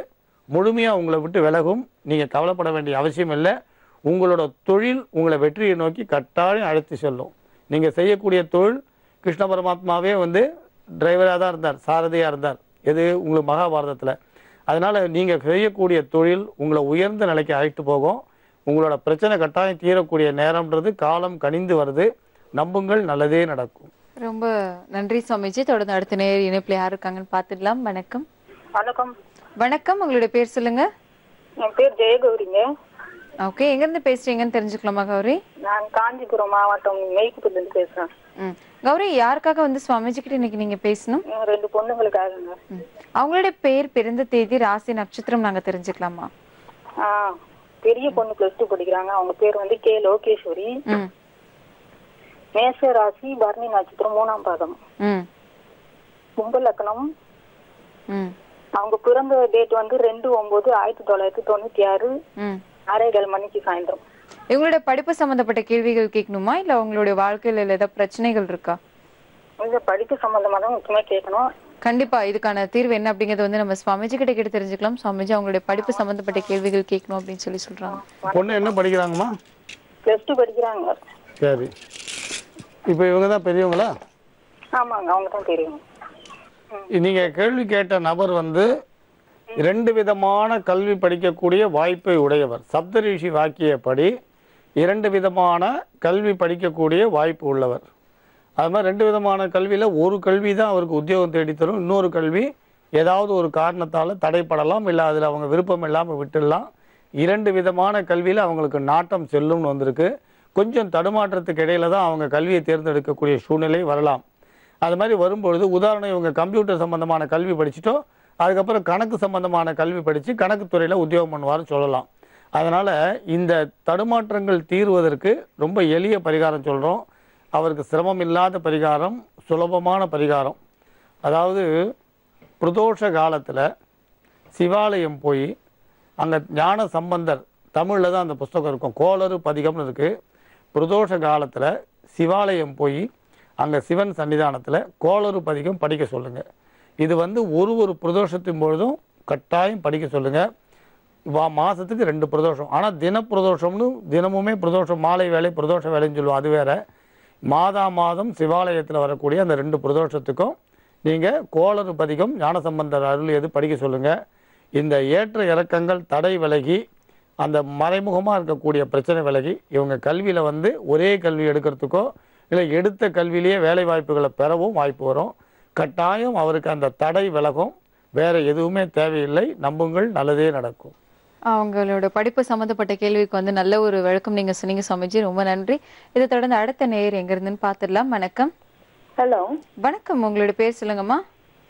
முழுமையாக உங்களை விட்டு விலகும். நீங்கள் கவலைப்பட வேண்டிய அவசியம் இல்லை. உங்களோட தொழில் உங்களை வெற்றியை நோக்கி கட்டாயம் அழைத்து செல்லும். நீங்கள் செய்யக்கூடிய தொழில் கிருஷ்ண பரமாத்மாவே வந்து டிரைவராக தான் இருந்தார், சாரதியாக இருந்தார். எது உங்களுக்கு மகாபாரதத்தில். அதனால் நீங்கள் செய்யக்கூடிய தொழில் உங்களை உயர்ந்த நிலைக்கு அழைத்து போகும். உங்களோட பிரச்சனை கட்டாயம் தீரக்கூடிய நேரம்ன்றது காலம் கனிந்து வருது. நம்புங்கள், நல்லதே நடக்கும். ரொம்ப நன்றி சுவாமிஜி. தொடர்ந்து அடுத்த நேர் இணைப்பில் யார் இருக்காங்கன்னு பார்த்துடலாம். வணக்கம். வணக்கம். வணக்கம், உங்களுடைய பேர் சொல்லுங்க. என் பேர் ஜெயகௌரிங்க. ஓகே, எங்கேருந்து பேசுறீங்கன்னு தெரிஞ்சுக்கலாமா கௌரி? நான் காஞ்சிபுரம் மாவட்டம் மெய்க்குப்பூர்லேருந்து பேசுகிறேன். ம். கௌரி, யாருக்காக வந்து சுவாமிஜி கிட்ட இன்னைக்கு நீங்க பேசணும்? 2 பொண்ணுங்களுக்காகங்க. அவங்களுடைய பேர், பிறந்த தேதி, ராசி, நட்சத்திரம் நாங்க தெரிஞ்சுக்கலாமா? பெரிய பொண்ணு +2 படிக்கிறாங்க. அவங்க பேர் வந்து கே லோகேஸ்வரி. மேஷ ராசி, பரணி நட்சத்திரம், 3ஆம் பாதம், கும்ப லக்னம். அவங்க பிறந்த டேட் வந்து 2/9/1996, 6:15 மணிக்கு சாயந்தரம். இவங்களுடைய படிப்பு சம்பந்தப்பட்ட கேள்விகள் கேட்கணுமா, இல்ல உங்களுடைய வாழ்க்கையில ஏதாவது பிரச்சனைகள் இருக்கா? இந்த படிப்பு சம்பந்தமா தான் முக்கியமா கேட்கணும். கண்டிப்பா இதுக்கான தீர்வு என்ன அப்படிங்கறது வந்து நம்ம சுவாமிஜி கிட்ட கேட்டு தெரிஞ்சுக்கலாம். சுவாமிஜி அவங்களுடைய படிப்பு சம்பந்தப்பட்ட கேள்விகள் கேட்கணும் அப்படின்னு சொல்றாங்க. பொண்ணு என்ன படிக்கிறாங்கம்மா? +2 படிக்கிறாங்க. சரி, இப்போ இவங்க தான் பெரியவங்களா? ஆமாங்க, அவங்க தான் பெரியவங்க. நீங்க கேள்வி கேட்ட நபர் வந்து 2 விதமான கல்வி படிக்கக்கூடிய வாய்ப்பை உடையவர். சப்தரிஷி வாக்கியப்படி 2 விதமான கல்வி படிக்கக்கூடிய வாய்ப்பு உள்ளவர். அது மாதிரி 2 விதமான கல்வியில் ஒரு கல்வி தான் அவருக்கு உத்தியோகம் தேடித்தரும். இன்னொரு கல்வி ஏதாவது ஒரு காரணத்தால் தடைப்படலாம், இல்லை அதில் அவங்க விருப்பம் இல்லாமல் விட்டுடலாம். 2 விதமான கல்வியில் அவங்களுக்கு நாட்டம் செல்லும்னு வந்திருக்கு. கொஞ்சம் தடுமாற்றத்துக்கு இடையில தான் அவங்க கல்வியை தேர்ந்தெடுக்கக்கூடிய சூழ்நிலை வரலாம். அது மாதிரி வரும்பொழுது, உதாரணம் இவங்க கம்ப்யூட்டர் சம்பந்தமான கல்வி படிச்சுட்டோ அதுக்கப்புறம் கணக்கு சம்பந்தமான கல்வி படித்து கணக்கு துறையில் உத்தியோகம் பண்ணுவார்னு சொல்லலாம். அதனால் இந்த தடுமாற்றங்கள் தீர்வதற்கு ரொம்ப எளிய பரிகாரம் சொல்கிறோம். அவருக்கு சிரமம் இல்லாத பரிகாரம், சுலபமான பரிகாரம். அதாவது பிரதோஷ காலத்தில் சிவாலயம் போய் அங்கே ஞான சம்பந்தர், தமிழில் தான் அந்த புஸ்தகம் இருக்கும், கோளறு பதிகம்னு இருக்குது. பிரதோஷ காலத்தில் சிவாலயம் போய் அங்கே சிவன் சன்னிதானத்தில் கோளறு பதிகம் படிக்க சொல்லுங்கள். இது வந்து ஒரு பிரதோஷத்தின் பொழுதும் கட்டாயம் படிக்க சொல்லுங்கள். மாதத்துக்கு 2 பிரதோஷம். ஆனால் தினப்பிரதோஷம்னு தினமுமே பிரதோஷம், மாலை வேலை பிரதோஷ வேலைன்னு சொல்லுவோம், அது வேறு. மாதம் சிவாலயத்தில் வரக்கூடிய அந்த 2 பிரதோஷத்துக்கும் நீங்கள் கோளறு பதிகம் ஞானசம்பந்தர் அருள் எது படிக்க சொல்லுங்கள். இந்த ஏற்ற இறக்கங்கள் தடை விலகி அந்த மறைமுகமாக இருக்கக்கூடிய பிரச்சனை விலகி இவங்க கல்வியில் வந்து ஒரே கல்வி எடுக்கிறதுக்கோ இல்லை எடுத்த கல்வியிலேயே வேலை வாய்ப்புகளை பெறவும் வாய்ப்பு வரும். கட்டாயம் அவருக்கு அந்த தடை விலகும். வேறு எதுவுமே தேவையில்லை. நம்புங்கள், நல்லதே நடக்கும். அவங்களோட படிப்பு சம்மந்தப்பட்ட கேள்விக்கு வந்து நல்ல ஒரு விளக்கம் நீங்க சொன்னீங்க சுவாமிஜி, ரொம்ப நன்றி. இதை தொடர்ந்து அடுத்த நேயர் எங்க இருந்துன்னு பாத்துடலாம். வணக்கம். ஹலோ, வணக்கம். உங்களோட பேர் சொல்லுங்கம்மா.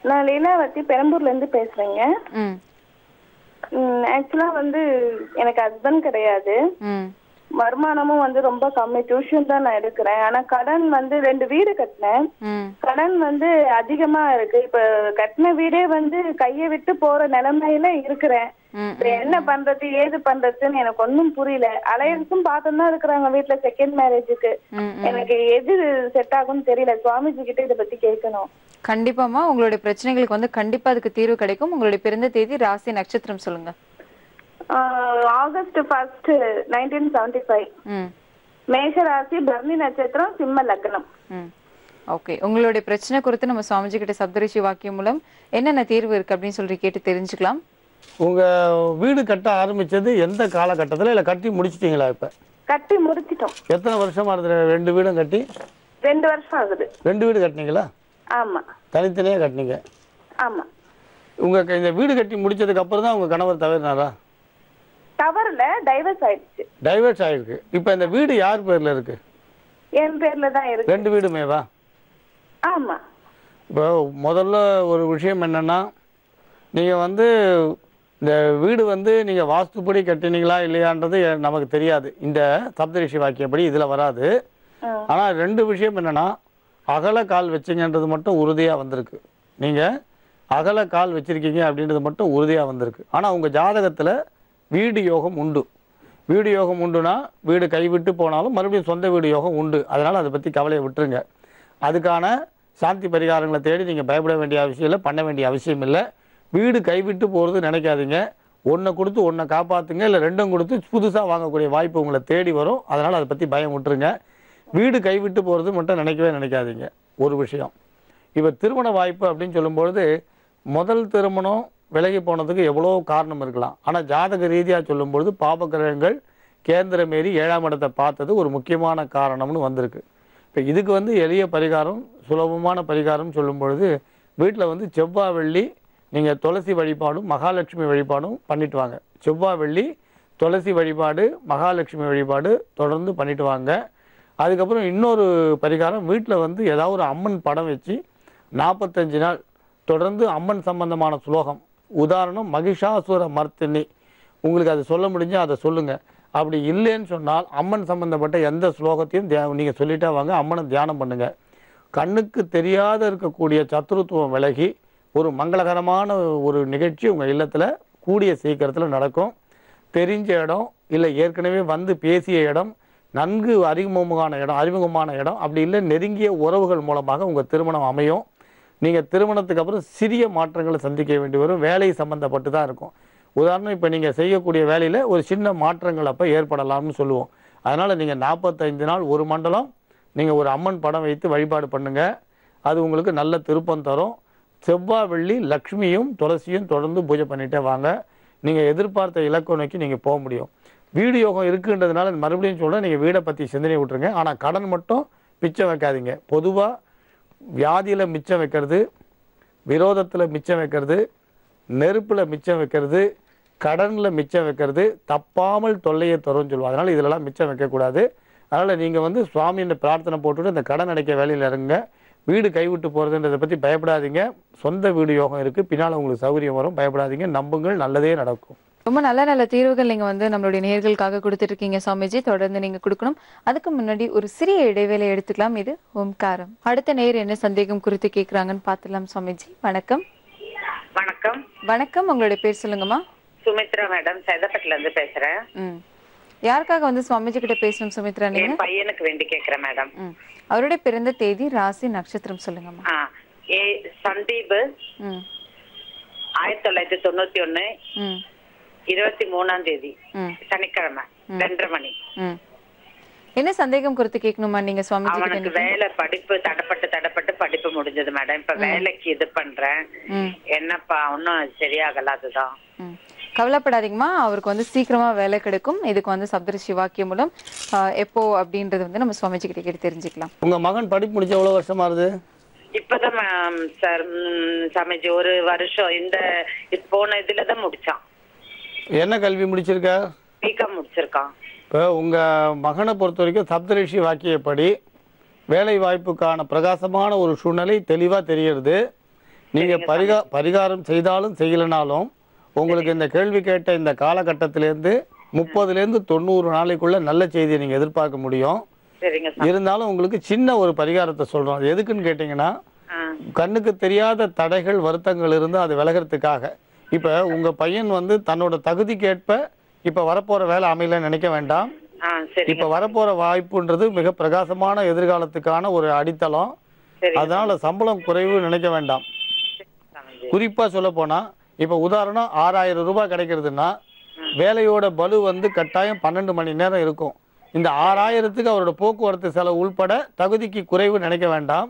நான் லீலாவதி பெரம்பூர்ல இருந்து பேசுறேங்க. ஆக்சுவலா வந்து எனக்கு ஹஸ்பண்ட் கிடையாது. வருமானமும் வந்து ரொம்ப கம்மி. டியூஷன் தான் நான் எடுக்கிறேன். ஆனா கடன் வந்து 2 வீடு கட்டினேன். கடன் வந்து அதிகமா இருக்கு. இப்ப கட்டின வீடே வந்து கையை விட்டு போற நிலைமையில இருக்கிறேன். என்ன பண்றது ஏது பண்றதுன்னு எனக்கு ஒன்னும் புரியல. அலையன்ஸும் பார்த்துதான் இருக்கிறாங்க வீட்டுல செகண்ட் மேரேஜுக்கு. எனக்கு எது செட் ஆகும்னு தெரியல. சுவாமிஜி கிட்ட இதை பத்தி கேட்கணும். கண்டிப்பாமா உங்களுடைய பிரச்சனைகளுக்கு வந்து கண்டிப்பா அதுக்கு தீர்வு கிடைக்கும். உங்களுடைய பிறந்த தேதி, ராசி, நட்சத்திரம் சொல்லுங்க. ஆகஸ்ட் 1, 1975. மேஷ ராசி, பரணி நட்சத்திரம், சிம்ம லக்னம். ஓகே, உங்களுடைய பிரச்சனை குறித்து நம்ம சுவாமிஜி கிட்ட சப்தரிஷி வாக்கியம் மூலம் என்னென்ன தீர்வு இருக்கு அப்படின்னு சொல்லி கேட்டு தெரிஞ்சுக்கலாம். உங்க வீடு கட்ட ஆரம்பிச்சது எந்த காலகட்டத்தில், இல்லை கட்டி முடிச்சிட்டீங்களா? இப்ப கட்டி முடிச்சிட்டோம். எத்தனை வருஷமா இருந்தது? 2 வீடும் கட்டி 2 வருஷம் ஆகுது. 2 வீடு கட்டினீங்களா? ஆமா. தனித்தனியா கட்டினீங்க? ஆமா. உங்க இந்த வீடு கட்டி முடிச்சதுக்கு அப்புறம் தான் உங்க கணவர் தவறினாரா? தவறல, டைவர்ஸ் ஆயிடுச்சு. டைவர்ஸ் ஆயிருக்கு. இப்ப இந்த வீடு யார் பேர்ல இருக்கு? என் பேர்ல தான் இருக்கு. 2 வீடுமேவா? ஆமா. இப்போ முதல்ல ஒரு விஷயம் என்னன்னா, நீங்க வந்து இந்த வீடு வந்து நீங்க வாஸ்துப்படி கட்டினீங்களா இல்லையான்றது நமக்கு தெரியாது. இந்த சப்தரிஷி வாக்கியப்படி இதுல வராது. ஆனா 2 விஷயம் என்னன்னா, அகல கால் வச்சிங்கன்றது மட்டும் உறுதியா வந்திருக்கு. நீங்க அகல கால் வச்சிருக்கீங்க அப்படின்றது மட்டும் உறுதியா வந்திருக்கு. ஆனா உங்க ஜாதகத்துல வீடு யோகம் உண்டு. வீடு யோகம் உண்டுனா வீடு கைவிட்டு போனாலும் மறுபடியும் சொந்த வீடு யோகம் உண்டு. அதனால் அதை பற்றி கவலையை விட்டுருங்க. அதுக்கான சாந்தி பரிகாரங்களை தேடி நீங்கள் பயப்பட வேண்டிய அவசியம் இல்லை, பண்ண வேண்டிய அவசியம் இல்லை. வீடு கைவிட்டு போகிறது நினைக்காதீங்க. ஒன்றை கொடுத்து ஒன்றை காப்பாற்றுங்க, இல்லை 2ம் கொடுத்து புதுசாக வாங்கக்கூடிய வாய்ப்பு உங்களை தேடி வரும். அதனால் அதை பற்றி பயம் விட்டுருங்க. வீடு கைவிட்டு போகிறது மட்டும் நினைக்காதீங்க. ஒரு விஷயம், இப்போ திருமண வாய்ப்பு அப்படின்னு சொல்லும்பொழுது முதல் திருமணம் விலகி போனதுக்கு எவ்வளோ காரணம் இருக்கலாம். ஆனால் ஜாதக ரீதியாக சொல்லும்பொழுது பாபகிரகங்கள் கேந்திரம் ஏறி 7ஆம் இடத்தை பார்த்தது ஒரு முக்கியமான காரணம்னு வந்திருக்கு. இப்போ இதுக்கு வந்து எளிய பரிகாரம், சுலபமான பரிகாரம் சொல்லும் பொழுது வீட்டில் வந்து செவ்வாய் வெள்ளி நீங்கள் துளசி வழிபாடும் மகாலட்சுமி வழிபாடும் பண்ணிட்டு வாங்க. செவ்வாய் வெள்ளி துளசி வழிபாடு, மகாலட்சுமி வழிபாடு தொடர்ந்து பண்ணிட்டு வாங்க. அதுக்கப்புறம் இன்னொரு பரிகாரம், வீட்டில் வந்து ஏதாவது ஒரு அம்மன் படம் வச்சு 45 நாள் தொடர்ந்து அம்மன் சம்பந்தமான ஸ்லோகம், உதாரணம் மகிஷாசுர மர்த்தினி, உங்களுக்கு அது சொல்ல முடிஞ்சால் அதை சொல்லுங்கள். அப்படி இல்லைன்னு சொன்னால் அம்மன் சம்பந்தப்பட்ட எந்த ஸ்லோகத்தையும் நீங்கள் சொல்லிட்டே வாங்க. அம்மனை தியானம் பண்ணுங்கள். கண்ணுக்கு தெரியாத இருக்கக்கூடிய சத்துருத்துவம் விலகி ஒரு மங்களகரமான ஒரு நிகழ்ச்சி உங்கள் இல்லத்தில் கூடிய சீக்கிரத்தில் நடக்கும். தெரிஞ்ச இடம் இல்லை ஏற்கனவே வந்து பேசிய இடம், நன்கு அறிமுகமான இடம், அப்படி இல்லை நெருங்கிய உறவுகள் மூலமாக உங்கள் திருமணம் அமையும். நீங்கள் திருமணத்துக்கு அப்புறம் சிறிய மாற்றங்களை சந்திக்க வேண்டி வரும். வேலை சம்மந்தப்பட்டு தான் இருக்கும். உதாரணம், இப்போ நீங்கள் செய்யக்கூடிய வேலையில் ஒரு சின்ன மாற்றங்கள் அப்போ ஏற்படலாம்னு சொல்லுவோம். அதனால் நீங்கள் 45 நாள் ஒரு மண்டலம் நீங்கள் ஒரு அம்மன் படம் வைத்து வழிபாடு பண்ணுங்கள். அது உங்களுக்கு நல்ல திருப்பம் தரும். செவ்வாய் வெள்ளி லக்ஷ்மியும் துளசியும் தொடர்ந்து பூஜை பண்ணிகிட்டே வாங்க. நீங்கள் எதிர்பார்த்த இலக்கை நோக்கி நீங்கள் போக முடியும். வீடு யோகம் இருக்குன்றதுனால மறுபடியும் சொல்கிறேன், நீங்கள் வீடை பற்றி சிந்தனை விட்டுருங்க. ஆனால் கடன் மட்டும் பிச்சை வைக்காதீங்க. பொதுவாக வியாதியில் மிச்சம் வைக்கிறது, விரோதத்தில் மிச்சம் வைக்கிறது, நெருப்பில் மிச்சம் வைக்கிறது, கடனில் மிச்சம் வைக்கிறது தப்பாமல் தொல்லையை தரும்னு சொல்லுவோம். அதனால் இதிலெல்லாம் மிச்சம் வைக்கக்கூடாது. அதனால் நீங்கள் வந்து சுவாமின்னு பிரார்த்தனை போட்டுவிட்டு இந்த கடன் அடைக்க வேலையில் இருங்க. வீடு கைவிட்டு போகிறதுன்றதை பற்றி பயப்படாதீங்க. சொந்த வீடு யோகம் இருக்குது, பின்னால் உங்களுக்கு சௌகரியம் வரும். பயப்படாதீங்க, நம்புங்கள், நல்லதே நடக்கும். ரொம்ப நல்ல நல்ல தீர்வுகள் நீங்க வந்து நம்மளுடைய நேயர்களுக்காக கொடுத்துட்டு இருக்கீங்க சுவாமிஜி. தொடர்ந்து நீங்க கொடுக்கணும். அதுக்கு முன்னாடி ஒரு சிறிய இடைவேளை எடுத்துக்கலாம். இது ஓம்காரம். அடுத்த நேயர் என்ன சந்தேகம் குறித்து கேட்கறாங்கன்னு பார்த்துலாம் சுவாமிஜி. வணக்கம். வணக்கம். வணக்கம், உங்களுடைய பேர் சொல்லுங்கம்மா. சுமித்ரா மேடம், சேதப்பட்டுல இருந்து பேசுறேன். யாருக்காக வந்து சுவாமிஜி கிட்ட பேசணும் சுமித்ரா? நீங்க பையனுக்கு வேண்டி கேக்குறேன் மேடம். அவருடைய பிறந்த தேதி, ராசி, நட்சத்திரம் சொல்லுங்கம்மா. சந்தீப் 1991 23ஆம் தேதி சனிக்கிழமை 2:30 மணி. என்ன சந்தேகம் குறித்து கேட்கணுமா நீங்க சுவாமிஜி கிட்ட? அவனுக்கு வேலை படிப்பு தடப்பட்டு படிப்பு முடிஞ்சது மேடம். இப்ப வேலைக்கு இது பண்றேன். என்னப்பா ஒன்னும் சரியாகல. அதுதான். கவலைப்படாதீங்கம்மா, அவருக்கு வந்து சீக்கிரமா வேலை கிடைக்கும். இதுக்கு வந்து சப்தரிஷி வாக்கியம் மூலம் எப்போ அப்படின்றது வந்து நம்ம சுவாமிஜி கிட்ட கேட்டு தெரிஞ்சுக்கலாம். உங்க மகன் படிப்பு முடிச்ச எவ்வளவு வருஷமா ஆகுது? இப்பதான் சார் சமைச்சு ஒரு வருஷம் இந்த போன இதுலதான் முடிச்சான். என்ன கல்வி முடிச்சிருக்க? பிகாம் முடிச்சிருக்கான். இப்போ உங்க மகனை பொறுத்த வரைக்கும் சப்தரிஷி வாக்கியப்படி வேலை வாய்ப்புக்கான பிரகாசமான ஒரு சூழ்நிலை தெளிவா தெரிகிறது. நீங்க பரிகாரம் செய்தாலும் செய்யலனாலும் உங்களுக்கு இந்த கேள்வி கேட்ட இந்த காலகட்டத்திலேருந்து 30லேருந்து 90 நாளைக்குள்ள நல்ல செய்தியை நீங்க எதிர்பார்க்க முடியும். இருந்தாலும் உங்களுக்கு சின்ன ஒரு பரிகாரத்தை சொல்றோம். அது எதுக்குன்னு கேட்டீங்கன்னா, கண்ணுக்கு தெரியாத தடைகள் வருத்தங்கள் இருந்து அது விலகிறதுக்காக. இப்ப உங்க பையன் வந்து தன்னோட தகுதிக்கேற்ப இப்ப வரப்போற வேலை அமையலன்னு நினைக்க வேண்டாம். இப்ப வரப்போற வாய்ப்புன்றது மிக பிரகாசமான எதிர்காலத்துக்கான ஒரு அடித்தளம். அதனால சம்பளம் குறைவு நினைக்க வேண்டாம். குறிப்பா சொல்ல போனா, இப்ப உதாரணம் 6000 ரூபாய் கிடைக்கிறதுனா வேலையோட பலு வந்து கட்டாயம் 12 மணி நேரம் இருக்கும். இந்த 6000த்துக்கு அவரோட போக்குவரத்து செலவு உள்பட தகுதிக்கு குறைவு நினைக்க வேண்டாம்.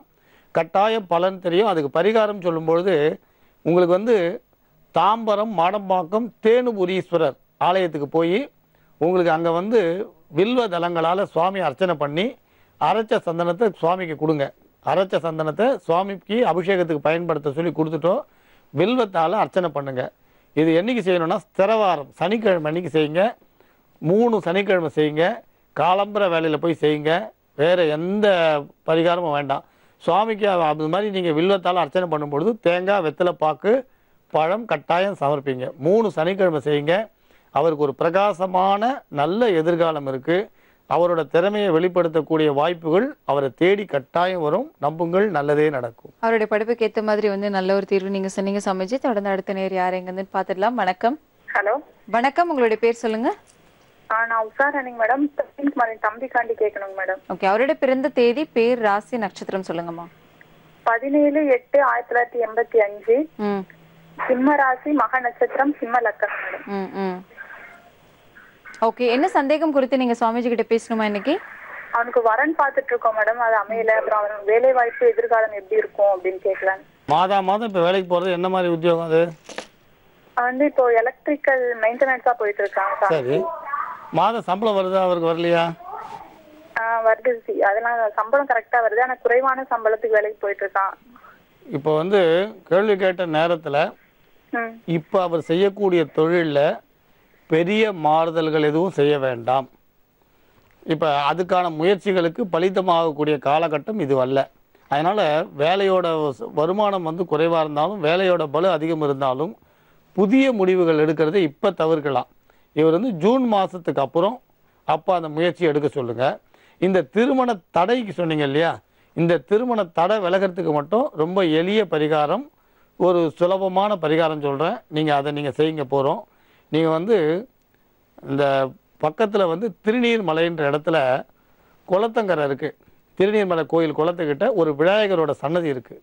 கட்டாயம் பலன் தெரியும். அதுக்கு பரிகாரம் சொல்லும்பொழுது உங்களுக்கு வந்து தாம்பரம் மாடம்பாக்கம் தேனுபுரீஸ்வரர் ஆலயத்துக்கு போய் உங்களுக்கு அங்கே வந்து வில்வ தலங்களால் சுவாமி அர்ச்சனை பண்ணி அரைச்ச சந்தனத்தை சுவாமிக்கு கொடுங்க. அரைச்ச சந்தனத்தை சுவாமிக்கு அபிஷேகத்துக்கு பயன்படுத்த சொல்லி கொடுத்துட்டோம். வில்வத்தால் அர்ச்சனை பண்ணுங்க. இது என்னைக்கு செய்யணும்னா ஸ்திரவாரம் சனிக்கிழமை அன்னைக்கு செய்யுங்க. 3 சனிக்கிழமை செய்யுங்க. காலம்பர வேலையில் போய் செய்யுங்க. வேறு எந்த பரிகாரமும் வேண்டாம். சுவாமிக்கு அது மாதிரி நீங்கள் வில்வத்தால் அர்ச்சனை பண்ணும்பொழுது தேங்காய், வெத்தலை பாக்கு, பழம் கட்டாயம் சமர்ப்பிங்க. 3 சனிக்கிழமை செய்யுங்க. அவருக்கு ஒரு பிரகாசமான நல்ல எதிர்காலம் இருக்குது. அவரோட திறமையை வெளிப்படுத்தக்கூடிய வாய்ப்புகள் அவரை தேடி கட்டாயம் வரும். நம்புங்கள், நல்லதே நடக்கும். அவருடைய படிப்புக்கு ஏற்ற மாதிரி வந்து நல்ல ஒரு தீர்வு நீங்க சொன்னீங்க சமைச்சு. தொடர்ந்து அடுத்த நேர் யார் எங்கன்னு பார்த்துடலாம். வணக்கம். ஹலோ வணக்கம், உங்களுடைய பேர் சொல்லுங்க. நான் உஷாராணிங்க மேடம். தம்பிக்காண்டி கேட்கணுங்க மேடம். ஓகே, அவருடைய பிறந்த தேதி, பேர், ராசி, நட்சத்திரம் சொல்லுங்கம்மா. 17/8/1985 சிம்ம ராசி, மக நட்சத்திரம், சிம்ம லக்கணம் மேடம். ஓகே, என்ன சந்தேகம் குறித்து நீங்க சுவாமிஜி கிட்ட பேசணுமா இன்னைக்கு? அவனுக்கு வரன் பார்த்துட்டு இருக்கோம் மேடம். அது அமையல. அப்புறம் அவனுக்கு வேலை வாய்ப்பு எதிர்காலம் எப்படி இருக்கும் அப்படின்னு கேட்கலாம். மாதம் இப்ப வேலைக்கு போறது என்ன மாதிரி உத்தியோகம் அது? வந்து இப்போ எலக்ட்ரிக்கல் மெயின்டெனன்ஸா போயிட்டு இருக்காங்க. சரி, மாத சம்பளம் வருதா? அவருக்கு வரலையா? வருது. அதெல்லாம் சம்பளம் கரெக்டா வருது. ஆனா குறைவான சம்பளத்துக்கு வேலைக்கு போயிட்டு இருக்கான். இப்போ வந்து கேள்வி கேட்ட நேரத்துல இப்ப அவர் செய்யக்கூடிய தொழில்ல பெரிய மாறுதல்கள் எதுவும் செய்ய வேண்டாம். இப்போ அதுக்கான முயற்சிகளுக்கு பலிதமாகக்கூடிய காலகட்டம் இது அல்ல. அதனால் வேலையோட வருமானம் வந்து குறைவாக இருந்தாலும் வேலையோட பலு அதிகம் இருந்தாலும் புதிய முடிவுகள் எடுக்கிறத இப்போ தவிர்க்கலாம். இவர் வந்து ஜூன் மாதத்துக்கு அப்புறம் அப்போ அந்த முயற்சி எடுக்க சொல்லுங்கள். இந்த திருமண தடைக்கு சொன்னீங்க இல்லையா, இந்த திருமண தடை விலகிறதுக்கு மட்டும் ரொம்ப எளிய பரிகாரம், ஒரு சுலபமான பரிகாரம் சொல்கிறேன். நீங்கள் அதை நீங்கள் செய்யுங்க போகிறோம். நீங்கள் வந்து இந்த பக்கத்தில் வந்து திருநீர்மலைன்ற இடத்துல குளத்தங்கரை இருக்குது. திருநீர்மலை கோயில் குளத்துக்கிட்ட ஒரு விநாயகரோட சன்னதி இருக்குது.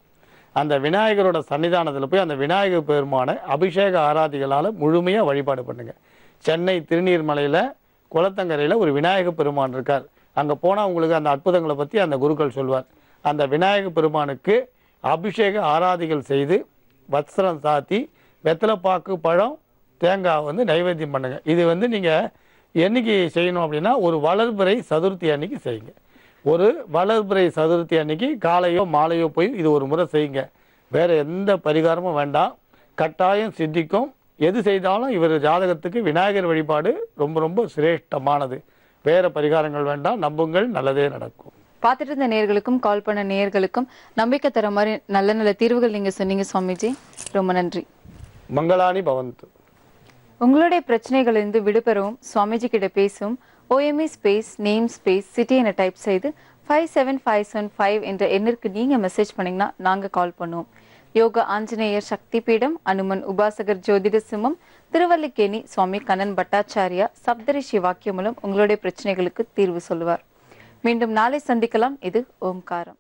அந்த விநாயகரோட சன்னிதானத்தில் போய் அந்த விநாயகர் பெருமானை அபிஷேக ஆராதிகளால் முழுமையாக வழிபாடு பண்ணுங்கள். சென்னை திருநீர்மலையில் குளத்தங்கரையில் ஒரு விநாயகர் பெருமான் இருக்கார். அங்கே போனால் உங்களுக்கு அந்த அற்புதங்களை பற்றி அந்த குருக்கள் சொல்வார். அந்த விநாயகர் பெருமானுக்கு அபிஷேக ஆராதிகள் செய்து வஸ்திரம் சாத்தி வெத்தலைப்பாக்கு, பழம், தேங்காய் வந்து நைவேத்தியம் பண்ணுங்கள். இது வந்து நீங்கள் என்னைக்கு செய்யணும் அப்படின்னா ஒரு வளர்பிறை சதுர்த்தி அன்னைக்கு செய்யுங்க. ஒரு வளர்பிறை சதுர்த்தி அன்னைக்கு காலையோ மாலையோ போய் இது ஒரு முறை செய்யுங்க. வேறு எந்த பரிகாரமும் வேண்டாம், கட்டாயம் சித்திக்கும். எது செய்தாலும் இவர் ஜாதகத்துக்கு விநாயகர் வழிபாடு ரொம்ப ரொம்ப சிரேஷ்டமானது. வேறு பரிகாரங்கள் வேண்டாம், நம்புங்கள், நல்லதே நடக்கும். பார்த்துட்டு இருந்த நேயர்களுக்கும் கால் பண்ண நேயர்களுக்கும் நம்பிக்கை தர மாதிரி நல்ல நல்ல தீர்வுகள் நீங்கள் சொன்னீங்க சுவாமிஜி. ரொம்ப நன்றி. மங்களானி பவந்து. உங்களுடைய பிரச்சனைகளிலிருந்து விடுபெறவும் சுவாமிஜி கிட்ட பேசும் OME space name space city என டைப் செய்து 57575 என்ற எண்ணிற்கு நீங்கள் மெசேஜ் பண்ணிங்கன்னா நாங்கள் கால் பண்ணுவோம். யோகா ஆஞ்சநேயர் சக்தி பீடம், அனுமன் உபாசகர் ஜோதிட சிம்மம், திருவல்லிக்கேணி சுவாமி கண்ணன் பட்டாச்சாரியா சப்தரிஷி வாக்கியம் மூலம் உங்களுடைய பிரச்சனைகளுக்கு தீர்வு சொல்லுவார். மீண்டும் நாளை சந்திக்கலாம். இது ஓம்காரம்.